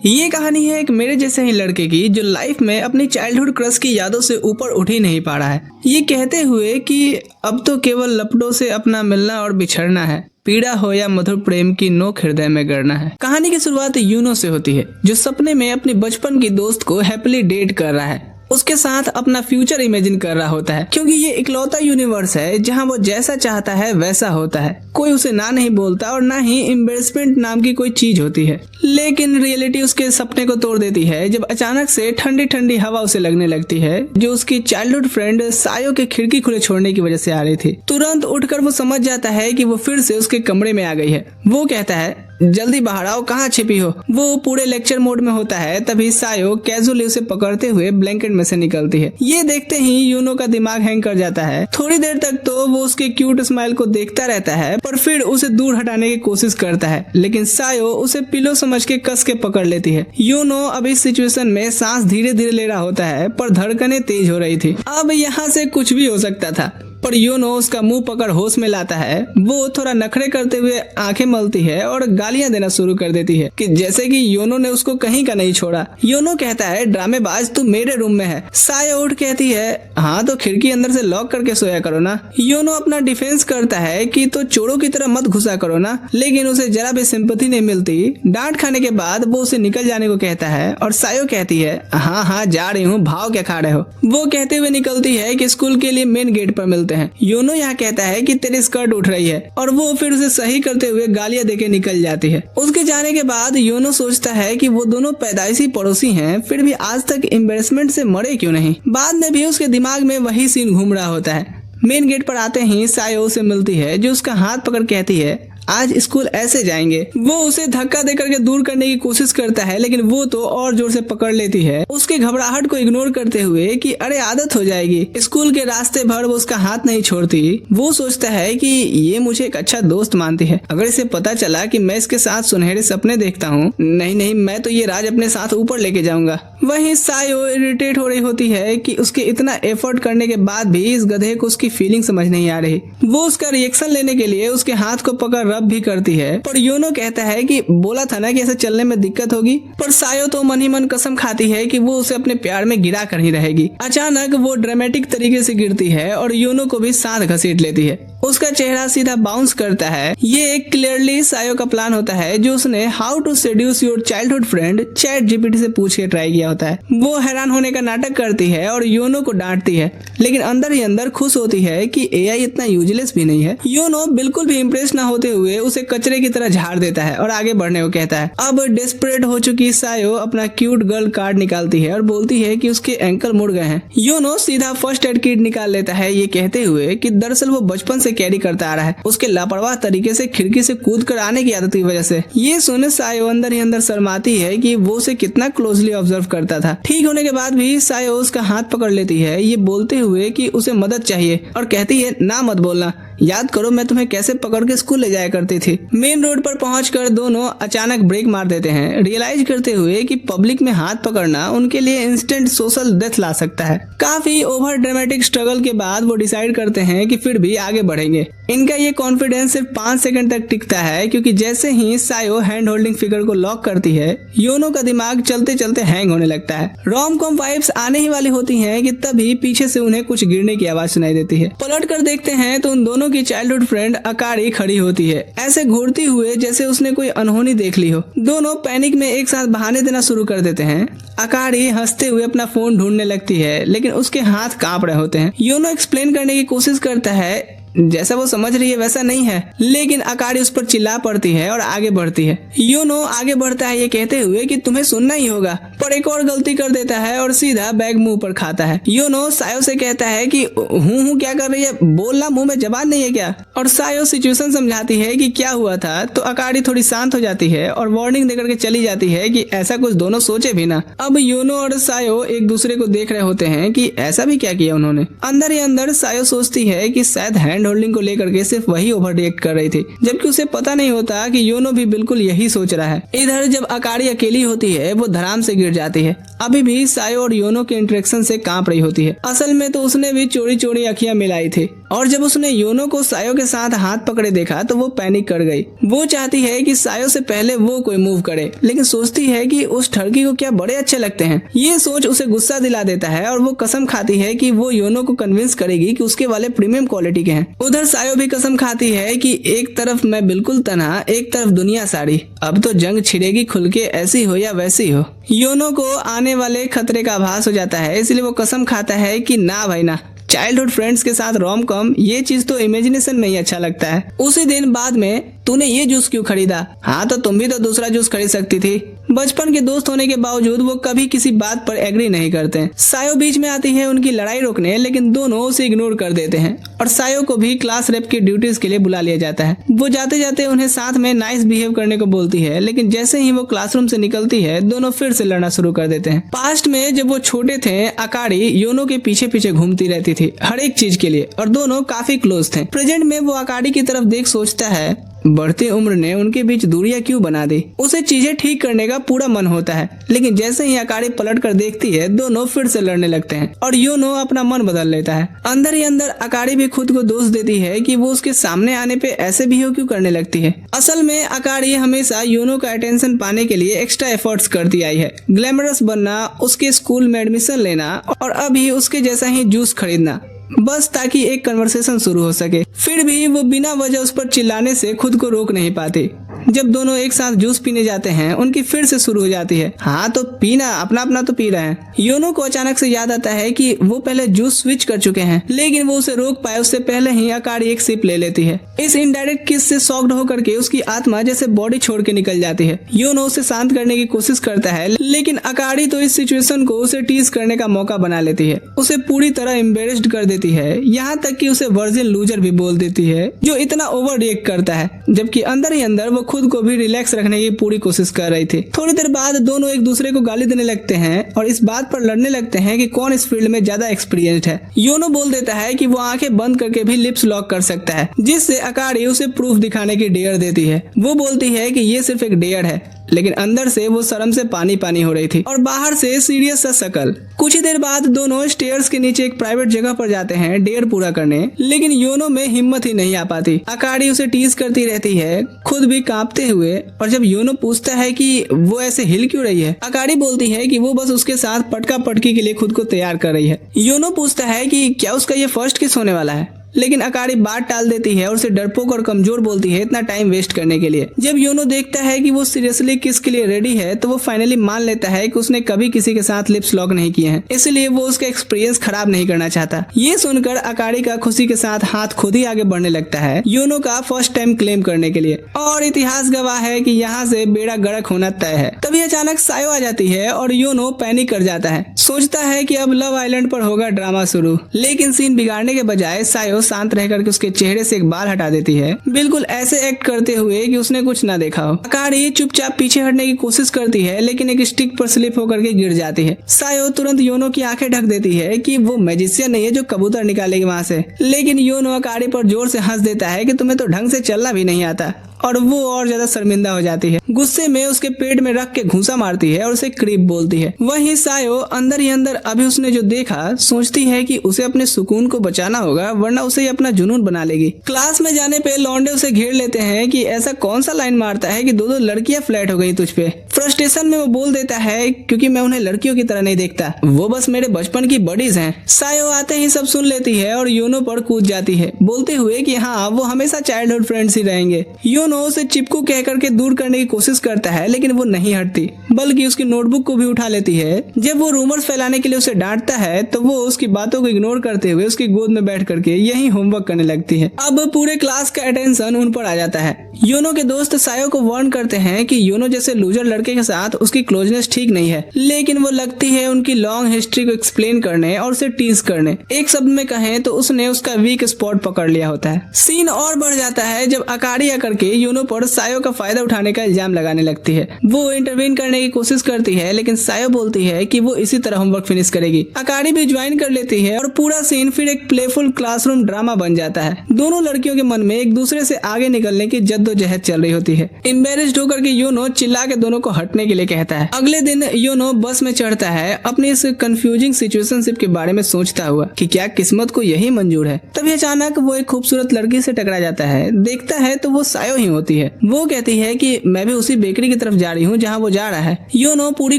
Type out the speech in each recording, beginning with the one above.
ये कहानी है एक मेरे जैसे ही लड़के की जो लाइफ में अपनी चाइल्डहुड क्रश की यादों से ऊपर उठ ही नहीं पा रहा है, ये कहते हुए कि अब तो केवल लपटों से अपना मिलना और बिछड़ना है, पीड़ा हो या मधुर प्रेम की नोक हृदय में गड़ना है। कहानी की शुरुआत यूनो से होती है जो सपने में अपनी बचपन की दोस्त को हैप्पीली डेट कर रहा है, उसके साथ अपना फ्यूचर इमेजिन कर रहा होता है, क्योंकि ये इकलौता यूनिवर्स है जहां वो जैसा चाहता है वैसा होता है। कोई उसे ना नहीं बोलता और ना ही एम्बेरसमेंट नाम की कोई चीज होती है। लेकिन रियलिटी उसके सपने को तोड़ देती है जब अचानक से ठंडी ठंडी हवा उसे लगने लगती है जो उसकी चाइल्डहुड फ्रेंड सायो के खिड़की खुले छोड़ने की वजह से आ रही थी। तुरंत उठकर वो समझ जाता है कि वो फिर से उसके कमरे में आ गई है। वो कहता है, जल्दी बाहर आओ, कहाँ छिपी हो। वो पूरे लेक्चर मोड में होता है, तभी सायो कैजुअली उसे पकड़ते हुए ब्लैंकेट में से निकलती है। ये देखते ही यूनो का दिमाग हैंग कर जाता है। थोड़ी देर तक तो वो उसके क्यूट स्माइल को देखता रहता है, पर फिर उसे दूर हटाने की कोशिश करता है, लेकिन सायो उसे पिलो समझ के कस के पकड़ लेती है। यूनो अब इस सिचुएशन में सांस धीरे धीरे ले रहा होता है, पर धड़कनें तेज हो रही थी। अब यहाँ से कुछ भी हो सकता था, पर यूनो उसका मुंह पकड़ होश में लाता है। वो थोड़ा नखरे करते हुए आंखें मलती है और गालियां देना शुरू कर देती है कि जैसे कि यूनो ने उसको कहीं का नहीं छोड़ा। यूनो कहता है, ड्रामेबाज, तू मेरे रूम में है। साया उठ कहती है, हाँ तो खिड़की अंदर से लॉक करके सोया करो ना। यूनो अपना डिफेंस करता है कि तो चोरों की तरह मत घुसा करो ना, लेकिन उसे जरा भी सिंपैथी नहीं मिलती। डांट खाने के बाद वो उसे निकल जाने को कहता है और सायो कहती है, हाँ जा रही हूँ, भाव क्या खा रहे हो। वो कहते हुए निकलती है कि स्कूल के लिए मेन गेट पर मिलते हैं। यूनो यहाँ कहता है कि तेरी स्कर्ट उठ रही है और वो फिर उसे सही करते हुए गालियां देके निकल जाती है। उसके जाने के बाद यूनो सोचता है कि वो दोनों पैदाइशी पड़ोसी हैं, फिर भी आज तक एम्बेरसमेंट से मरे क्यों नहीं। बाद में भी उसके दिमाग में वही सीन घूम रहा होता है। मेन गेट पर आते ही सायो से मिलती है जो उसका हाथ पकड़ कहती है, आज स्कूल ऐसे जाएंगे। वो उसे धक्का देकर के दूर करने की कोशिश करता है, लेकिन वो तो और जोर से पकड़ लेती है, उसके घबराहट को इग्नोर करते हुए कि अरे आदत हो जाएगी। स्कूल के रास्ते भर वो उसका हाथ नहीं छोड़ती। वो सोचता है कि ये मुझे एक अच्छा दोस्त मानती है, अगर इसे पता चला कि मैं इसके साथ सुनहरे सपने देखता हूँ, नहीं मैं तो ये राज अपने साथ ऊपर लेके जाऊंगा। वहीं सायो इरिटेट हो रही होती है कि उसके इतना एफर्ट करने के बाद भी इस गधे को उसकी फीलिंग समझ नहीं आ रही। वो उसका रिएक्शन लेने के लिए उसके हाथ को पकड़ रब भी करती है, पर यूनो कहता है कि बोला था ना कि ऐसे चलने में दिक्कत होगी। पर सायो तो मन ही मन कसम खाती है कि वो उसे अपने प्यार में गिरा कर ही रहेगी। अचानक वो ड्रामेटिक तरीके से गिरती है और यूनो को भी साथ घसीट लेती है। उसका चेहरा सीधा बाउंस करता है। ये एक क्लियरली सायो का प्लान होता है जो उसने how to seduce your childhood friend ChatGPT से पूछ के ट्राई किया होता है। वो हैरान होने का नाटक करती है और यूनो को डांटती है, लेकिन अंदर ही अंदर खुश होती है कि एआई इतना यूजलेस भी नहीं है। यूनो बिल्कुल भी इम्प्रेस ना होते हुए उसे कचरे की तरह झाड़ देता है और आगे बढ़ने को कहता है। अब डेस्परेट हो चुकी सायो अपना क्यूट गर्ल कार्ड निकालती है और बोलती है कि उसके एंकल मुड़ गए हैं। यूनो सीधा फर्स्ट एड किट निकाल लेता है, ये कहते हुए कि दरअसल वो बचपन से कैरी करता आ रहा है, उसके लापरवाह तरीके से खिड़की से कूद कर आने की आदत की वजह से। ये सुने सायो अंदर ही अंदर शर्माती है कि वो उसे कितना क्लोजली ऑब्जर्व करता था। ठीक होने के बाद भी सायो उसका हाथ पकड़ लेती है, ये बोलते हुए कि उसे मदद चाहिए, और कहती है, ना मत बोलना, याद करो मैं तुम्हें कैसे पकड़ के स्कूल ले जाया करती थी। मेन रोड पर पहुंचकर दोनों अचानक ब्रेक मार देते हैं, रियलाइज करते हुए कि पब्लिक में हाथ पकड़ना उनके लिए इंस्टेंट सोशल डेथ ला सकता है। काफी ओवर ड्रामेटिक स्ट्रगल के बाद वो डिसाइड करते हैं कि फिर भी आगे बढ़ेंगे। इनका ये कॉन्फिडेंस सिर्फ 5 सेकंड तक टिकता है, क्योंकि जैसे ही सायो हैंड होल्डिंग फिगर को लॉक करती है, यूनो का दिमाग चलते चलते हैंग होने लगता है। रोम कॉम वाइब्स आने ही वाली होती हैं कि तभी पीछे से उन्हें कुछ गिरने की आवाज सुनाई देती है। पलट कर देखते हैं तो उन दोनों की चाइल्डहुड फ्रेंड अकारी खड़ी होती है, ऐसे घूरती हुए जैसे उसने कोई अनहोनी देख ली हो। दोनों पैनिक में एक साथ बहाने देना शुरू कर देते हैं। अकारी हंसते हुए अपना फोन ढूंढने लगती है, लेकिन उसके हाथ कांप रहे होते हैं। यूनो एक्सप्लेन करने की कोशिश करता है, जैसा वो समझ रही है वैसा नहीं है, लेकिन अकारी उस पर चिल्ला पड़ती है और आगे बढ़ती है। यूनो आगे बढ़ता है ये कहते हुए कि तुम्हें सुनना ही होगा, पर एक और गलती कर देता है और सीधा बैग मुंह पर खाता है। यूनो सायो से कहता है कि हूँ क्या कर रही है, बोलना, मुंह में जबान नहीं है क्या। और सायो सिचुएशन समझाती है कि क्या हुआ था, तो अकारी थोड़ी शांत हो जाती है और वार्निंग देकर के चली जाती है कि ऐसा कुछ दोनों सोचे भी ना। अब यूनो और सायो एक दूसरे को देख रहे होते हैं कि ऐसा भी क्या किया उन्होंने। अंदर ही अंदर सायो सोचती है कि शायद हैंड हैंड होल्डिंग को लेकर के सिर्फ वही ओवर रिएक्ट कर रही थी, जबकि उसे पता नहीं होता कि योनो भी बिल्कुल यही सोच रहा है। इधर जब अकारी अकेली होती है वो धड़ाम से गिर जाती है। अभी भी सायो और योनो के इंटरेक्शन से कांप रही होती है। असल में तो उसने भी चोरी चोरी अखियां मिलाई थी और जब उसने योनो को सायो के साथ हाथ पकड़े देखा तो वो पैनिक कर गई। वो चाहती है कि सायो से पहले वो कोई मूव करे, लेकिन सोचती है कि उस ठड़की को क्या बड़े अच्छे लगते हैं। ये सोच उसे गुस्सा दिला देता है और वो कसम खाती है कि वो योनो को कन्विंस करेगी कि उसके वाले प्रीमियम क्वालिटी के हैं। उधर सायो भी कसम खाती है कि एक तरफ मैं बिल्कुल तन्हा, एक तरफ दुनिया सारी, अब तो जंग छिड़ेगी खुल के, ऐसी हो या वैसी हो। योनो को आने वाले खतरे का आभास हो जाता है, इसलिए वो कसम खाता है कि ना भाई ना, चाइल्डहुड फ्रेंड्स के साथ रोम कॉम ये चीज तो इमेजिनेशन में ही अच्छा लगता है। उसी दिन बाद में तूने ये जूस क्यों खरीदा? हाँ तो तुम भी तो दूसरा जूस खरीद सकती थी। बचपन के दोस्त होने के बावजूद वो कभी किसी बात पर एग्री नहीं करते। सायो बीच में आती है उनकी लड़ाई रोकने, लेकिन दोनों उसे इग्नोर कर देते हैं और सायो को भी क्लास रेप की ड्यूटीज के लिए बुला लिया जाता है। वो जाते जाते उन्हें साथ में नाइस बिहेव करने को बोलती है, लेकिन जैसे ही वो क्लासरूम से निकलती है दोनों फिर से लड़ना शुरू कर देते हैं। पास्ट में जब वो छोटे थे अकारी योनो के पीछे पीछे घूमती रहती थी हर एक चीज के लिए और दोनों काफी क्लोज थे। प्रेजेंट में वो अकारी की तरफ देख सोचता है बढ़ती उम्र ने उनके बीच दूरियां क्यों बना दी। उसे चीजें ठीक करने का पूरा मन होता है, लेकिन जैसे ही अकारी पलट कर देखती है दोनों फिर से लड़ने लगते हैं और योनो अपना मन बदल लेता है। अंदर ही अंदर अकारी भी खुद को दोष देती है कि वो उसके सामने आने पे ऐसे बिहेव क्यों करने लगती है। असल में अकारी हमेशा योनो का अटेंशन पाने के लिए एक्स्ट्रा एफर्ट्स करती आई है। ग्लैमरस बनना, उसके स्कूल में एडमिशन लेना और अभी उसके जैसा ही जूस खरीदना, बस ताकि एक कन्वर्सेशन शुरू हो सके। फिर भी वो बिना वजह उस पर चिल्लाने से खुद को रोक नहीं पाती। जब दोनों एक साथ जूस पीने जाते हैं उनकी फिर से शुरू हो जाती है, हाँ तो पीना, अपना अपना तो पी रहे हैं। योनो को अचानक से याद आता है कि वो पहले जूस स्विच कर चुके हैं, लेकिन वो उसे रोक पाए उससे पहले ही अकारी एक सिप ले लेती है। इस इनडायरेक्ट किस से शॉक्ड होकर के उसकी आत्मा जैसे बॉडी छोड़ के निकल जाती है। योनो उसे शांत करने की कोशिश करता है, लेकिन अकारी तो इस सिचुएशन को उसे टीज करने का मौका बना लेती है। उसे पूरी तरह एम्बेरेस्ड कर देती है, यहाँ तक कि उसे वर्जिन लूजर भी बोल देती है जो इतना ओवर रिएक्ट करता है, जबकि अंदर ही अंदर वो खुद को भी रिलैक्स रखने की पूरी कोशिश कर रही थी। थोड़ी देर बाद दोनों एक दूसरे को गाली देने लगते हैं और इस बात पर लड़ने लगते हैं कि कौन इस फील्ड में ज्यादा एक्सपीरियंस्ड है। योनो बोल देता है कि वो आंखें बंद करके भी लिप्स लॉक कर सकता है, जिससे अकारी उसे प्रूफ दिखाने की डेयर देती है। वो बोलती है कि ये सिर्फ एक डेयर है, लेकिन अंदर से वो शर्म से पानी पानी हो रही थी और बाहर से सीरियस सा शकल। कुछ ही देर बाद दोनों स्टेयर्स के नीचे एक प्राइवेट जगह पर जाते हैं डेयर पूरा करने, लेकिन योनो में हिम्मत ही नहीं आ पाती। अकारी उसे टीज करती रहती है, खुद भी कांपते हुए, और जब योनो पूछता है कि वो ऐसे हिल क्यों रही है, अकारी बोलती है कि वो बस उसके साथ पटका पटकी के लिए खुद को तैयार कर रही है। योनो पूछता है कि क्या उसका ये फर्स्ट किस होने वाला है, लेकिन अकारी बात टाल देती है और उसे डरपोक और कमजोर बोलती है इतना टाइम वेस्ट करने के लिए। जब योनो देखता है कि वो सीरियसली किस के लिए रेडी है तो वो फाइनली मान लेता है कि उसने कभी किसी के साथ लिप्स लॉक नहीं किए हैं, इसलिए वो उसका एक्सपीरियंस खराब नहीं करना चाहता। ये सुनकर अकारी का खुशी के साथ हाथ खुद ही आगे बढ़ने लगता है योनो का फर्स्ट टाइम क्लेम करने के लिए, और इतिहास गवाह है कि यहाँ से बेड़ा गर्क होना तय है। तभी अचानक सायो आ जाती है और योनो पैनिक कर जाता है, सोचता है कि अब लव आइलैंड पर होगा ड्रामा शुरू, लेकिन सीन बिगाड़ने के बजाय सायो शांत रह करके उसके चेहरे से एक बाल हटा देती है, बिल्कुल ऐसे एक्ट करते हुए कि उसने कुछ ना देखा हो। अकारी चुपचाप पीछे हटने की कोशिश करती है, लेकिन एक स्टिक पर स्लिप होकर के गिर जाती है। सायो तुरंत योनो की आंखें ढक देती है कि वो मैजिशियन नहीं है जो कबूतर निकालेगी वहाँ से, लेकिन योनो अकारी पर जोर से हंस देता है कि तुम्हें तो ढंग से चलना भी नहीं आता, और वो और ज्यादा शर्मिंदा हो जाती है। गुस्से में उसके पेट में रख के घूंसा मारती है और उसे क्रीप बोलती है। वहीं सायो अंदर ही अंदर अभी उसने जो देखा सोचती है कि उसे अपने सुकून को बचाना होगा, वरना उसे ही अपना जुनून बना लेगी। क्लास में जाने पे लौंडे उसे घेर लेते हैं कि ऐसा कौन सा लाइन मारता है कि दो दो लड़कियां फ्लैट हो गई तुझ पे। फ्रस्ट्रेशन में वो बोल देता है क्योंकि मैं उन्हें लड़कियों की तरह नहीं देखता, वो बस मेरे बचपन की बडीज हैं। सायो आते ही सब सुन लेती है और योनो पर कूद जाती है, बोलते हुए कि हाँ वो हमेशा चाइल्डहुड फ्रेंड्स ही रहेंगे। योनो उसे चिपकू कह करके दूर करने की कोशिश करता है, लेकिन वो नहीं हटती, बल्कि उसकी नोटबुक को भी उठा लेती है। जब वो रूमर्स फैलाने के लिए उसे डांटता है तो वो उसकी बातों को इग्नोर करते हुए उसकी गोद में बैठ करके यही होमवर्क करने लगती है। अब पूरे क्लास का अटेंशन उन पर आ जाता है। योनो के दोस्त सायो को वार्न करते हैं कि योनो जैसे लूजर लड़के के साथ उसकी क्लोजनेस ठीक नहीं है, लेकिन वो लगती है उनकी लॉन्ग हिस्ट्री को एक्सप्लेन करने और उसे टीज करने। एक शब्द में कहें तो उसने उसका वीक स्पॉट पकड़ लिया होता है। सीन और बढ़ जाता है जब अकारी आकर के योनो पर सायो का फायदा उठाने का इल्जाम लगाने लगती है। वो इंटरवीन करने की कोशिश करती है, लेकिन सायो बोलती है कि वो इसी तरह होमवर्क फिनिश करेगी। अकारी भी ज्वाइन कर लेती है और पूरा सीन फिर एक प्लेफुल क्लासरूम ड्रामा बन जाता है। दोनों लड़कियों के मन में एक दूसरे से आगे निकलने की जद्दोजहद चल रही होती है। एम्बेरेस्ड होकर के योनो चिल्ला के दोनों को हटने के लिए कहता है। अगले दिन योनो बस में चढ़ता है, अपनी इस कंफ्यूजिंग सिचुएशनशिप के बारे में सोचता हुआ कि क्या किस्मत को यही मंजूर है। तभी अचानक वो एक खूबसूरत लड़की से टकरा जाता है। देखता है तो वो सायो ही होती है। वो कहती है कि मैं भी उसी बेकरी की तरफ जा रही हूँ जहाँ वो जा रहा है। योनो पूरी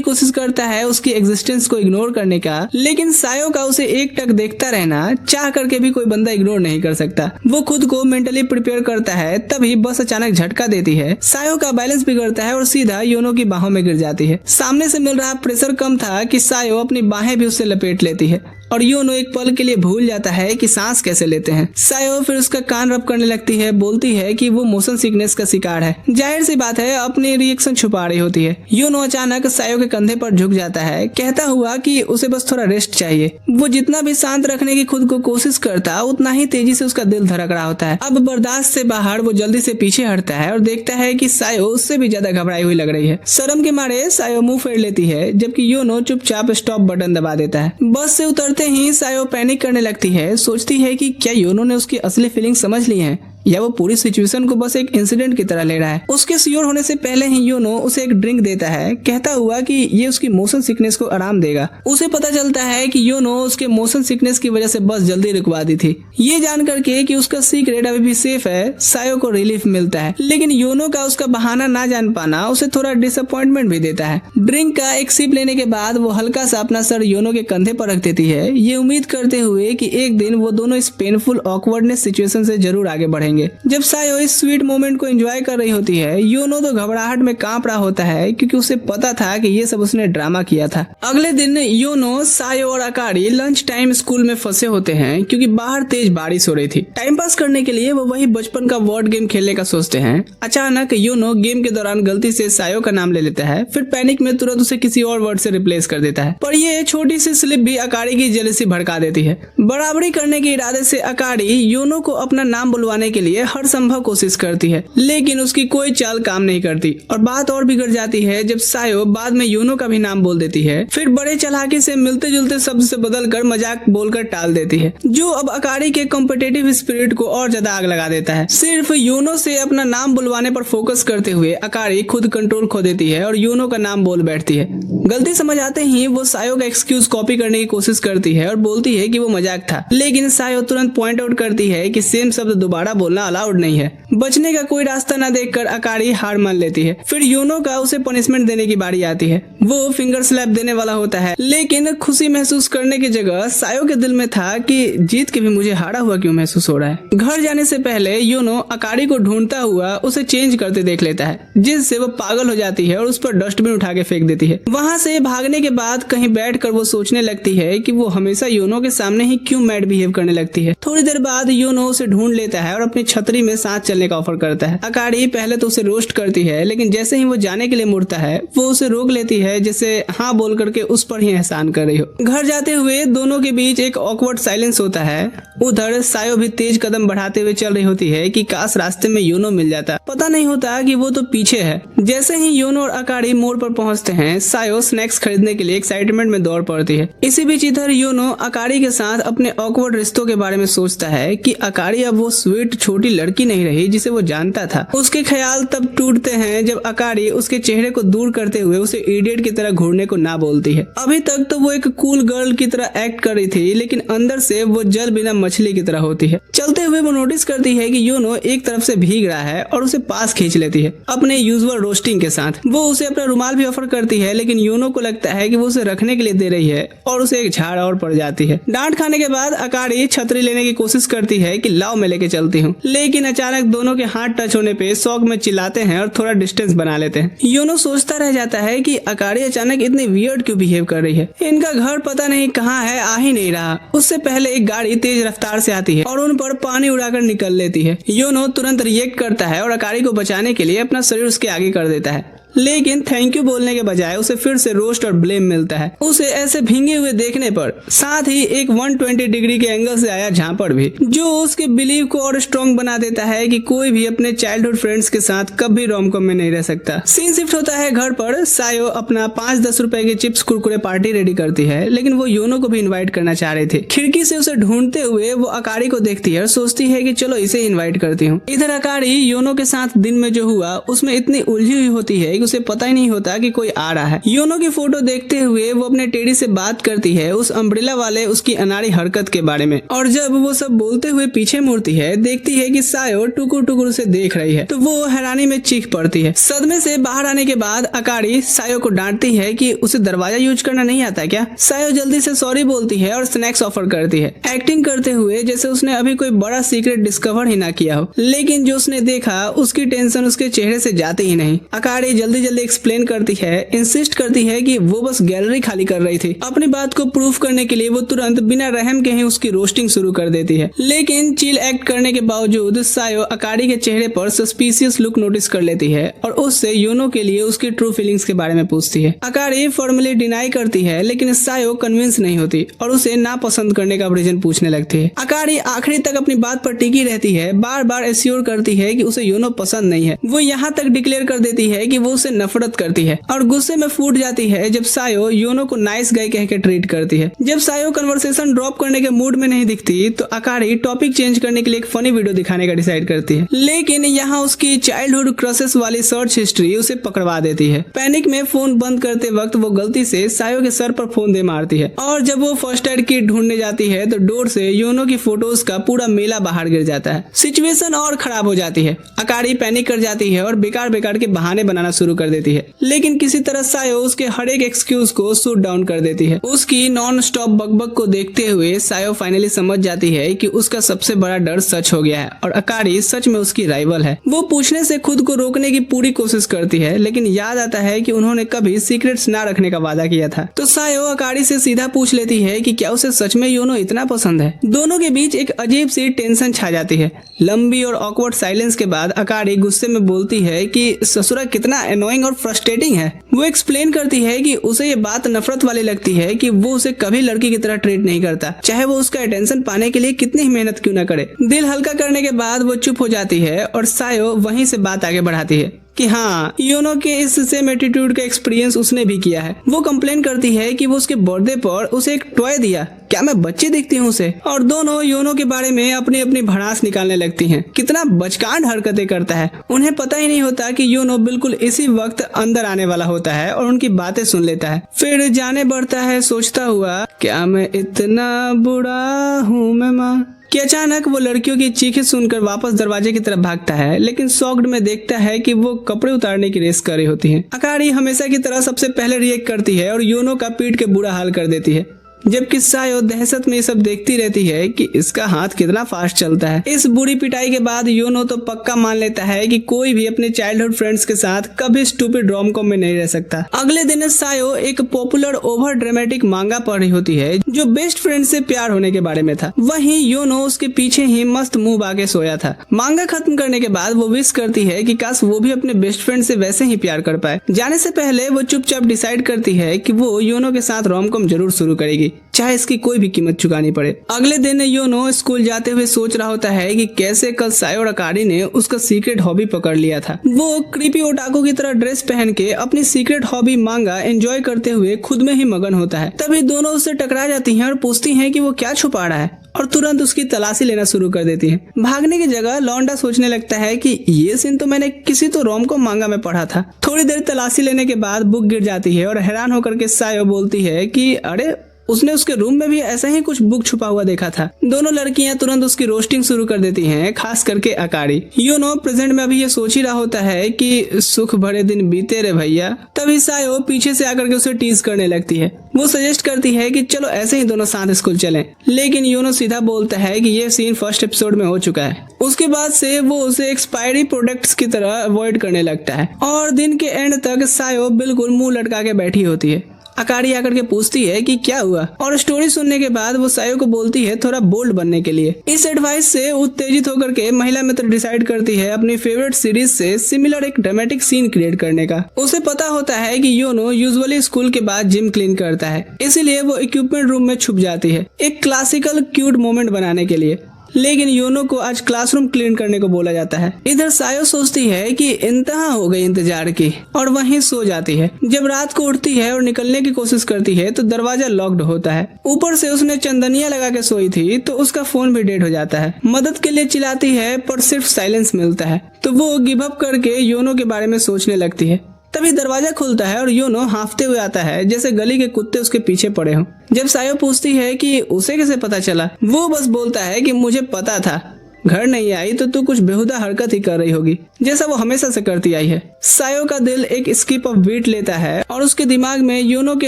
कोशिश करता है उसकी एग्जिस्टेंस को इग्नोर करने का, लेकिन सायो का उसे एक टक देखता रहना चाह करके भी कोई बंदा इग्नोर नहीं कर सकता। वो खुद को मेंटली प्रिपेयर करता है, तभी बस अचानक झटका देती है। सायो का बैलेंस बिगड़ता है और सीधा योनो की बाहों में गिर जाती है। सामने से मिल रहा प्रेशर कम था कि सायो अपनी बाहें भी उससे लपेट लेती है और योनो एक पल के लिए भूल जाता है कि सांस कैसे लेते हैं। सायो फिर उसका कान रब करने लगती है, बोलती है कि वो मोशन सिकनेस का शिकार है। जाहिर सी बात है अपनी रिएक्शन छुपा रही होती है। योनो अचानक सायो के कंधे पर झुक जाता है, कहता हुआ कि उसे बस थोड़ा रेस्ट चाहिए। वो जितना भी शांत रखने की खुद को कोशिश करता, उतना ही तेजी से उसका दिल धड़क रहा होता है। अब बर्दाश्त से बाहर वो जल्दी से पीछे हटता है और देखता है कि सायो उससे भी ज्यादा घबराई हुई लग रही है। शर्म के मारे सायो मुंह फेर लेती है, जबकि योनो चुपचाप स्टॉप बटन दबा देता है। बस से उतरते ही सायो पैनिक करने लगती है। सोचती है कि क्या योनो ने उसकी असली फीलिंग समझ ली है या वो पूरी सिचुएशन को बस एक इंसिडेंट की तरह ले रहा है। उसके श्योर होने से पहले ही योनो उसे एक ड्रिंक देता है, कहता हुआ कि ये उसकी मोशन सिकनेस को आराम देगा। उसे पता चलता है कि योनो उसके मोशन सिकनेस की वजह से बस जल्दी रुकवा दी थी। ये जान करके कि उसका सीक्रेट अभी भी सेफ है, सायो को रिलीफ मिलता है, लेकिन योनो का उसका बहाना ना जान पाना उसे थोड़ा डिसअपॉइंटमेंट भी देता है। ड्रिंक का एक सिप लेने के बाद वो हल्का सा अपना सर योनो के कंधे पर रख देती है, ये उम्मीद करते हुए कि एक दिन वो दोनों इस पेनफुल ऑकवर्डनेस सिचुएशन से जरूर आगे बढ़ेंगे। जब सायो इस स्वीट मोमेंट को एंजॉय कर रही होती है, योनो तो घबराहट में कांप रहा होता है, क्योंकि उसे पता था कि ये सब उसने ड्रामा किया था। अगले दिन योनो, सायो और अकारी लंच टाइम स्कूल में फंसे होते हैं, क्योंकि बाहर तेज बारिश हो रही थी। टाइम पास करने के लिए वो वही बचपन का वर्ड गेम खेलने का सोचते हैं। अचानक योनो गेम के दौरान गलती से सायो का नाम ले लेता है, फिर पैनिक में तुरंत उसे किसी और वर्ड से रिप्लेस कर देता है। पर ये छोटी सी स्लिप भी अकारी की जेलसी भड़का देती है। बराबरी करने के इरादे से अकारी योनो को अपना नाम बुलवाने के लिए हर संभव कोशिश करती है, लेकिन उसकी कोई चाल काम नहीं करती और बात और बिगड़ जाती है जब सायो बाद में योनो का भी नाम बोल देती है, फिर बड़े चालाकी से मिलते जुलते शब्द से बदलकर मजाक बोलकर टाल देती है, जो अब अकारी के कॉम्पिटिटिव स्पिरिट को और ज्यादा आग लगा देता है। सिर्फ योनो से अपना नाम बुलवाने पर फोकस करते हुए अकारी खुद कंट्रोल खो देती है और योनो का नाम बोल बैठती है। गलती समझ आते ही वो सायो का एक्सक्यूज कॉपी करने की कोशिश करती है और बोलती है कि वो मजाक था, लेकिन सायो तुरंत पॉइंट आउट करती है कि सेम शब्द दोबारा बोलना अलाउड नहीं है। बचने का कोई रास्ता न देखकर अकारी हार मान लेती है। फिर योनो का उसे पनिशमेंट देने की बारी आती है। वो फिंगर स्लैप देने वाला होता है, लेकिन खुशी महसूस करने की जगह सायो के दिल में था कि जीत के भी मुझे हारा हुआ क्यों महसूस हो रहा है। घर जाने से पहले योनो अकारी को ढूंढता हुआ उसे चेंज करते देख लेता है, जिससे वो पागल हो जाती है और उस पर डस्टबिन उठा के फेंक देती है। वहां से भागने के बाद कहीं बैठकर वो सोचने लगती है कि वो हमेशा योनो के सामने ही क्यों मैड बिहेव करने लगती है। थोड़ी देर बाद योनो उसे ढूंढ लेता है और अपनी छतरी में साथ चलने का ऑफर करता है। अकारी पहले तो उसे रोस्ट करती है, लेकिन जैसे ही वो जाने के लिए मुड़ता है वो उसे रोक लेती है, जैसे हाँ बोल करके उस पर ही एहसान कर रही हो। घर जाते हुए दोनों के बीच एक ऑकवर्ड साइलेंस होता है। उधर सायो भी तेज कदम बढ़ाते हुए चल रही होती है कि काश रास्ते में योनो मिल जाता। पता नहीं होता कि वो तो पीछे है। जैसे ही योनो और अकारी मोड़ पर पहुंचते हैं, सायो स्नैक्स खरीदने के लिए एक्साइटमेंट में दौड़ पड़ती है। इसी बीच इधर योनो अकारी के साथ अपने ऑकवर्ड रिश्तों के बारे में सोचता है कि अकारी अब वो स्वीट छोटी लड़की नहीं रही जिसे वो जानता था। उसके ख्याल तब टूटते हैं जब अकारी उसके चेहरे को दूर करते हुए उसे इडियट की तरह घूरने को ना बोलती है। अभी तक तो वो एक कूल गर्ल की तरह एक्ट कर रही थी, लेकिन अंदर से वो जल बिना मछली की तरह होती है। चलते हुए वो नोटिस करती है कि योनो एक तरफ से भीग रहा है और उसे पास खींच लेती है अपने यूजुअल रोस्टिंग के साथ। वो उसे अपना रुमाल भी ऑफर करती है, लेकिन योनो को लगता है कि वो उसे रखने के लिए दे रही है और उसे एक झाड़ और पड़ जाती है। डांट खाने के बाद अकारी छतरी लेने की कोशिश करती है कि लाओ मैं लेके चलती हूँ, लेकिन अचानक दोनों के हाथ टच होने पे शौक में चिल्लाते हैं और थोड़ा डिस्टेंस बना लेते हैं। योनो सोचता रह जाता है कि अकारी अचानक इतनी वियर्ड क्यों बिहेव कर रही है। इनका घर पता नहीं कहाँ है, आ ही नहीं रहा। उससे पहले एक गाड़ी तेज रफ्तार से आती है और उन पर पानी उड़ाकर निकल लेती है। योनो तुरंत रिएक्ट करता है और अकारी को बचाने के लिए अपना शरीर उसके आगे कर देता है, लेकिन थैंक यू बोलने के बजाय उसे फिर से रोस्ट और ब्लेम मिलता है। उसे ऐसे भींगे हुए देखने पर साथ ही एक 120 डिग्री के एंगल से आया झापड़ भी, जो उसके बिलीव को और स्ट्रॉन्ग बना देता है कि कोई भी अपने चाइल्डहुड फ्रेंड्स के साथ कभी रोम-कॉम में नहीं रह सकता। सीन शिफ्ट होता है घर पर। सायो अपना 5-10 रुपए के चिप्स कुरकुरे पार्टी रेडी करती है, लेकिन वो योनो को भी इन्वाइट करना चाह रहे थे। खिड़की से उसे ढूंढते हुए वो अकारी को देखती है और सोचती है कि चलो इसे इन्वाइट करती हूँ। इधर अकारी योनो के साथ दिन में जो हुआ उसमें इतनी उलझी हुई होती है कि उसे पता ही नहीं होता कि कोई आ रहा है। योनो की फोटो देखते हुए वो अपने टेडी से बात करती है उस अम्ब्रेला वाले उसकी अनाड़ी हरकत के बारे में, और जब वो सब बोलते हुए पीछे मुड़ती है, देखती है कि सायो टुकुर टुकुर उसे देख रही है, तो वो हैरानी में चीख पड़ती है। सदमे से बाहर आने के बाद अकारी सायो को डांटती है कि उसे दरवाजा यूज करना नहीं आता क्या। सायो जल्दी से सॉरी बोलती है और स्नैक्स ऑफर करती है, एक्टिंग करते हुए जैसे उसने अभी कोई बड़ा सीक्रेट डिस्कवर ही ना किया हो। लेकिन जो उसने देखा उसकी टेंशन उसके चेहरे से जाती ही नहीं। अकारी जल्दी जल्दी एक्सप्लेन करती है, इंसिस्ट करती है कि वो बस गैलरी खाली कर रही थी। अपनी बात को प्रूफ करने के लिए वो तुरंत बिना रहम के ही उसकी रोस्टिंग शुरू कर देती है। लेकिन चिल एक्ट करने के बावजूद सायो अकारी के चेहरे पर सस्पिशियस लुक नोटिस कर लेती है और उससे योनो के लिए उसकी ट्रू फीलिंग्स के बारे में पूछती है। अकारी फॉर्मली डिनाई करती है, लेकिन सायो कन्विंस नहीं होती और उसे नापसंद करने का रीजन पूछने लगती है। अकारी आखिरी तक अपनी बात पर टिकी रहती है, बार बार एश्योर करती है कि उसे योनो पसंद नहीं है। वो यहाँ तक डिक्लेयर कर देती है कि वो उसे नफरत करती है और गुस्से में फूट जाती है जब सायो योनो को नाइस गाय कह के ट्रीट करती है। जब सायो कन्वर्सेशन ड्रॉप करने के मूड में नहीं दिखती तो अकारी टॉपिक चेंज करने के लिए एक फनी वीडियो दिखाने का डिसाइड करती है, लेकिन यहाँ उसकी चाइल्डहुड क्रशेस वाली सर्च हिस्ट्री उसे पकड़वा देती है। पैनिक में फोन बंद करते वक्त वो गलती से सायो के सर पर फोन दे मारती है और जब वो फर्स्ट एड किट ढूंढने जाती है तो डोर से योनो की फोटोज का पूरा मेला बाहर गिर जाता है। सिचुएशन और खराब हो जाती है। अकारी पैनिक कर जाती है और बेकार बेकार के बहाने बनाना शुरू कर देती है, लेकिन किसी तरह सायो उसके हर एक एक्सक्यूज को शूट डाउन कर देती है। उसकी नॉन स्टॉप बकबक को देखते हुए सायो फाइनली समझ जाती है कि उसका सबसे बड़ा डर सच हो गया है और अकारी सच में उसकी राइवल है। वो पूछने से खुद को रोकने की पूरी कोशिश करती है, लेकिन याद आता है कि उन्होंने कभी सीक्रेट्स ना रखने का वादा किया था। तो सायो अकारी से सीधा पूछ लेती है कि क्या उसे सच में योनो इतना पसंद है। दोनों के बीच एक अजीब सी टेंशन छा जाती है। लंबी और ऑकवर्ड साइलेंस के बाद अकारी गुस्से में बोलती है कि ससुरा कितना एनोइंग और फ्रस्ट्रेटिंग है। वो एक्सप्लेन करती है कि उसे ये बात नफरत वाली लगती है कि वो उसे कभी लड़की की तरह ट्रीट नहीं करता, चाहे वो उसका अटेंशन पाने के लिए कितनी ही मेहनत क्यों ना करे। दिल हल्का करने के बाद वो चुप हो जाती है और सायो वहीं से बात आगे बढ़ाती है कि हाँ, योनो के इस सेम एटीट्यूड का एक्सपीरियंस उसने भी किया है। वो कंप्लेन करती है कि वो उसके बर्थडे पर उसे एक टॉय दिया, क्या मैं बच्ची दिखती हूँ उसे। और दोनों योनो के बारे में अपनी अपनी भड़ास निकालने लगती हैं। कितना बचकान हरकतें करता है। उन्हें पता ही नहीं होता कि योनो बिल्कुल इसी वक्त अंदर आने वाला होता है और उनकी बातें सुन लेता है। फिर जाने बढ़ता है सोचता हुआ, क्या मैं इतना बुरा हूँ मैं माँ, कि अचानक वो लड़कियों की चीखें सुनकर वापस दरवाजे की तरफ भागता है, लेकिन शॉक्ड में देखता है कि वो कपड़े उतारने की रेस कर रही होती हैं। अकारी हमेशा की तरह सबसे पहले रिएक्ट करती है और योनो का पीट के बुरा हाल कर देती है, जबकि सायो दहशत में ये सब देखती रहती है कि इसका हाथ कितना फास्ट चलता है। इस बुरी पिटाई के बाद योनो तो पक्का मान लेता है कि कोई भी अपने चाइल्डहुड फ्रेंड्स के साथ कभी स्टूपिड रोम-कॉम में नहीं रह सकता। अगले दिन सायो एक पॉपुलर ओवर ड्रामेटिक मांगा पढ़ रही होती है जो बेस्ट फ्रेंड से प्यार होने के बारे में था। वहीं योनो उसके पीछे ही मस्त मुंह बाके सोया था। मांगा खत्म करने के बाद वो विश करती है कि काश वो भी अपने बेस्ट फ्रेंड से वैसे ही प्यार कर पाए। जाने से पहले वो चुपचाप डिसाइड करती है कि वो योनो के साथ रोम-कॉम जरूर शुरू करेगी, चाहे इसकी कोई भी कीमत चुकानी पड़े। अगले दिन योनो स्कूल जाते हुए सोच रहा होता है कि कैसे कल सायो और अकारी ने उसका सीक्रेट हॉबी पकड़ लिया था। वो क्रीपी ओटाकू की तरह ड्रेस पहन के अपनी सीक्रेट हॉबी मांगा एंजॉय करते हुए खुद में ही मगन होता है। तभी दोनों उससे टकरा जाती हैं और पूछती हैं कि वो क्या छुपा रहा है, और तुरंत उसकी तलाशी लेना शुरू कर देती है। भागने की जगह लौंडा सोचने लगता है कि ये सीन तो मैंने किसी तो रोम-कॉम मांगा में पढ़ा था। थोड़ी देर तलाशी लेने के बाद बुक गिर जाती है और हैरान होकर के सायो बोलती है कि अरे उसने उसके रूम में भी ऐसा ही कुछ बुक छुपा हुआ देखा था। दोनों लड़कियां तुरंत उसकी रोस्टिंग शुरू कर देती हैं, खास करके अकारी। योनो प्रेजेंट में अभी ये सोच ही रहा होता है कि सुख भरे दिन बीते रे भैया। तभी सायो पीछे से आकर के उसे टीज करने लगती है। वो सजेस्ट करती है कि चलो ऐसे ही दोनों साथ स्कूल चलें, लेकिन योनो सीधा बोलता है कि ये सीन फर्स्ट एपिसोड में हो चुका है। उसके बाद से वो उसे एक्सपायरी प्रोडक्ट्स की तरह अवॉइड करने लगता है और दिन के एंड तक सायो बिल्कुल मुंह लटका के बैठी होती है। अकारी आकर के पूछती है कि क्या हुआ, और स्टोरी सुनने के बाद वो सायो को बोलती है थोड़ा बोल्ड बनने के लिए। इस एडवाइस से उत्तेजित होकर के महिला मित्र डिसाइड करती है अपनी फेवरेट सीरीज से सिमिलर एक ड्रामेटिक सीन क्रिएट करने का। उसे पता होता है कि योनो यूजुअली स्कूल के बाद जिम क्लीन करता है, इसीलिए वो इक्विपमेंट रूम में छुप जाती है एक क्लासिकल क्यूट मोमेंट बनाने के लिए। लेकिन योनो को आज क्लासरूम क्लीन करने को बोला जाता है। इधर सायो सोचती है कि इंतहा हो गई इंतजार की और वहीं सो जाती है। जब रात को उठती है और निकलने की कोशिश करती है तो दरवाजा लॉक्ड होता है। ऊपर से उसने चंदनिया लगा के सोई थी तो उसका फोन भी डेड हो जाता है। मदद के लिए चिल्लाती है पर सिर्फ साइलेंस मिलता है, तो वो गिव अप करके योनो के बारे में सोचने लगती है। तभी दरवाजा खुलता है और योनो हांफते हुए आता है जैसे गली के कुत्ते उसके पीछे पड़े हों। जब सायो पूछती है कि उसे कैसे पता चला, वो बस बोलता है कि मुझे पता था, घर नहीं आई तो तू कुछ बेहुदा हरकत ही कर रही होगी, जैसा वो हमेशा से करती आई है। सायो का दिल एक स्किप ऑफ बीट लेता है और उसके दिमाग में योनो के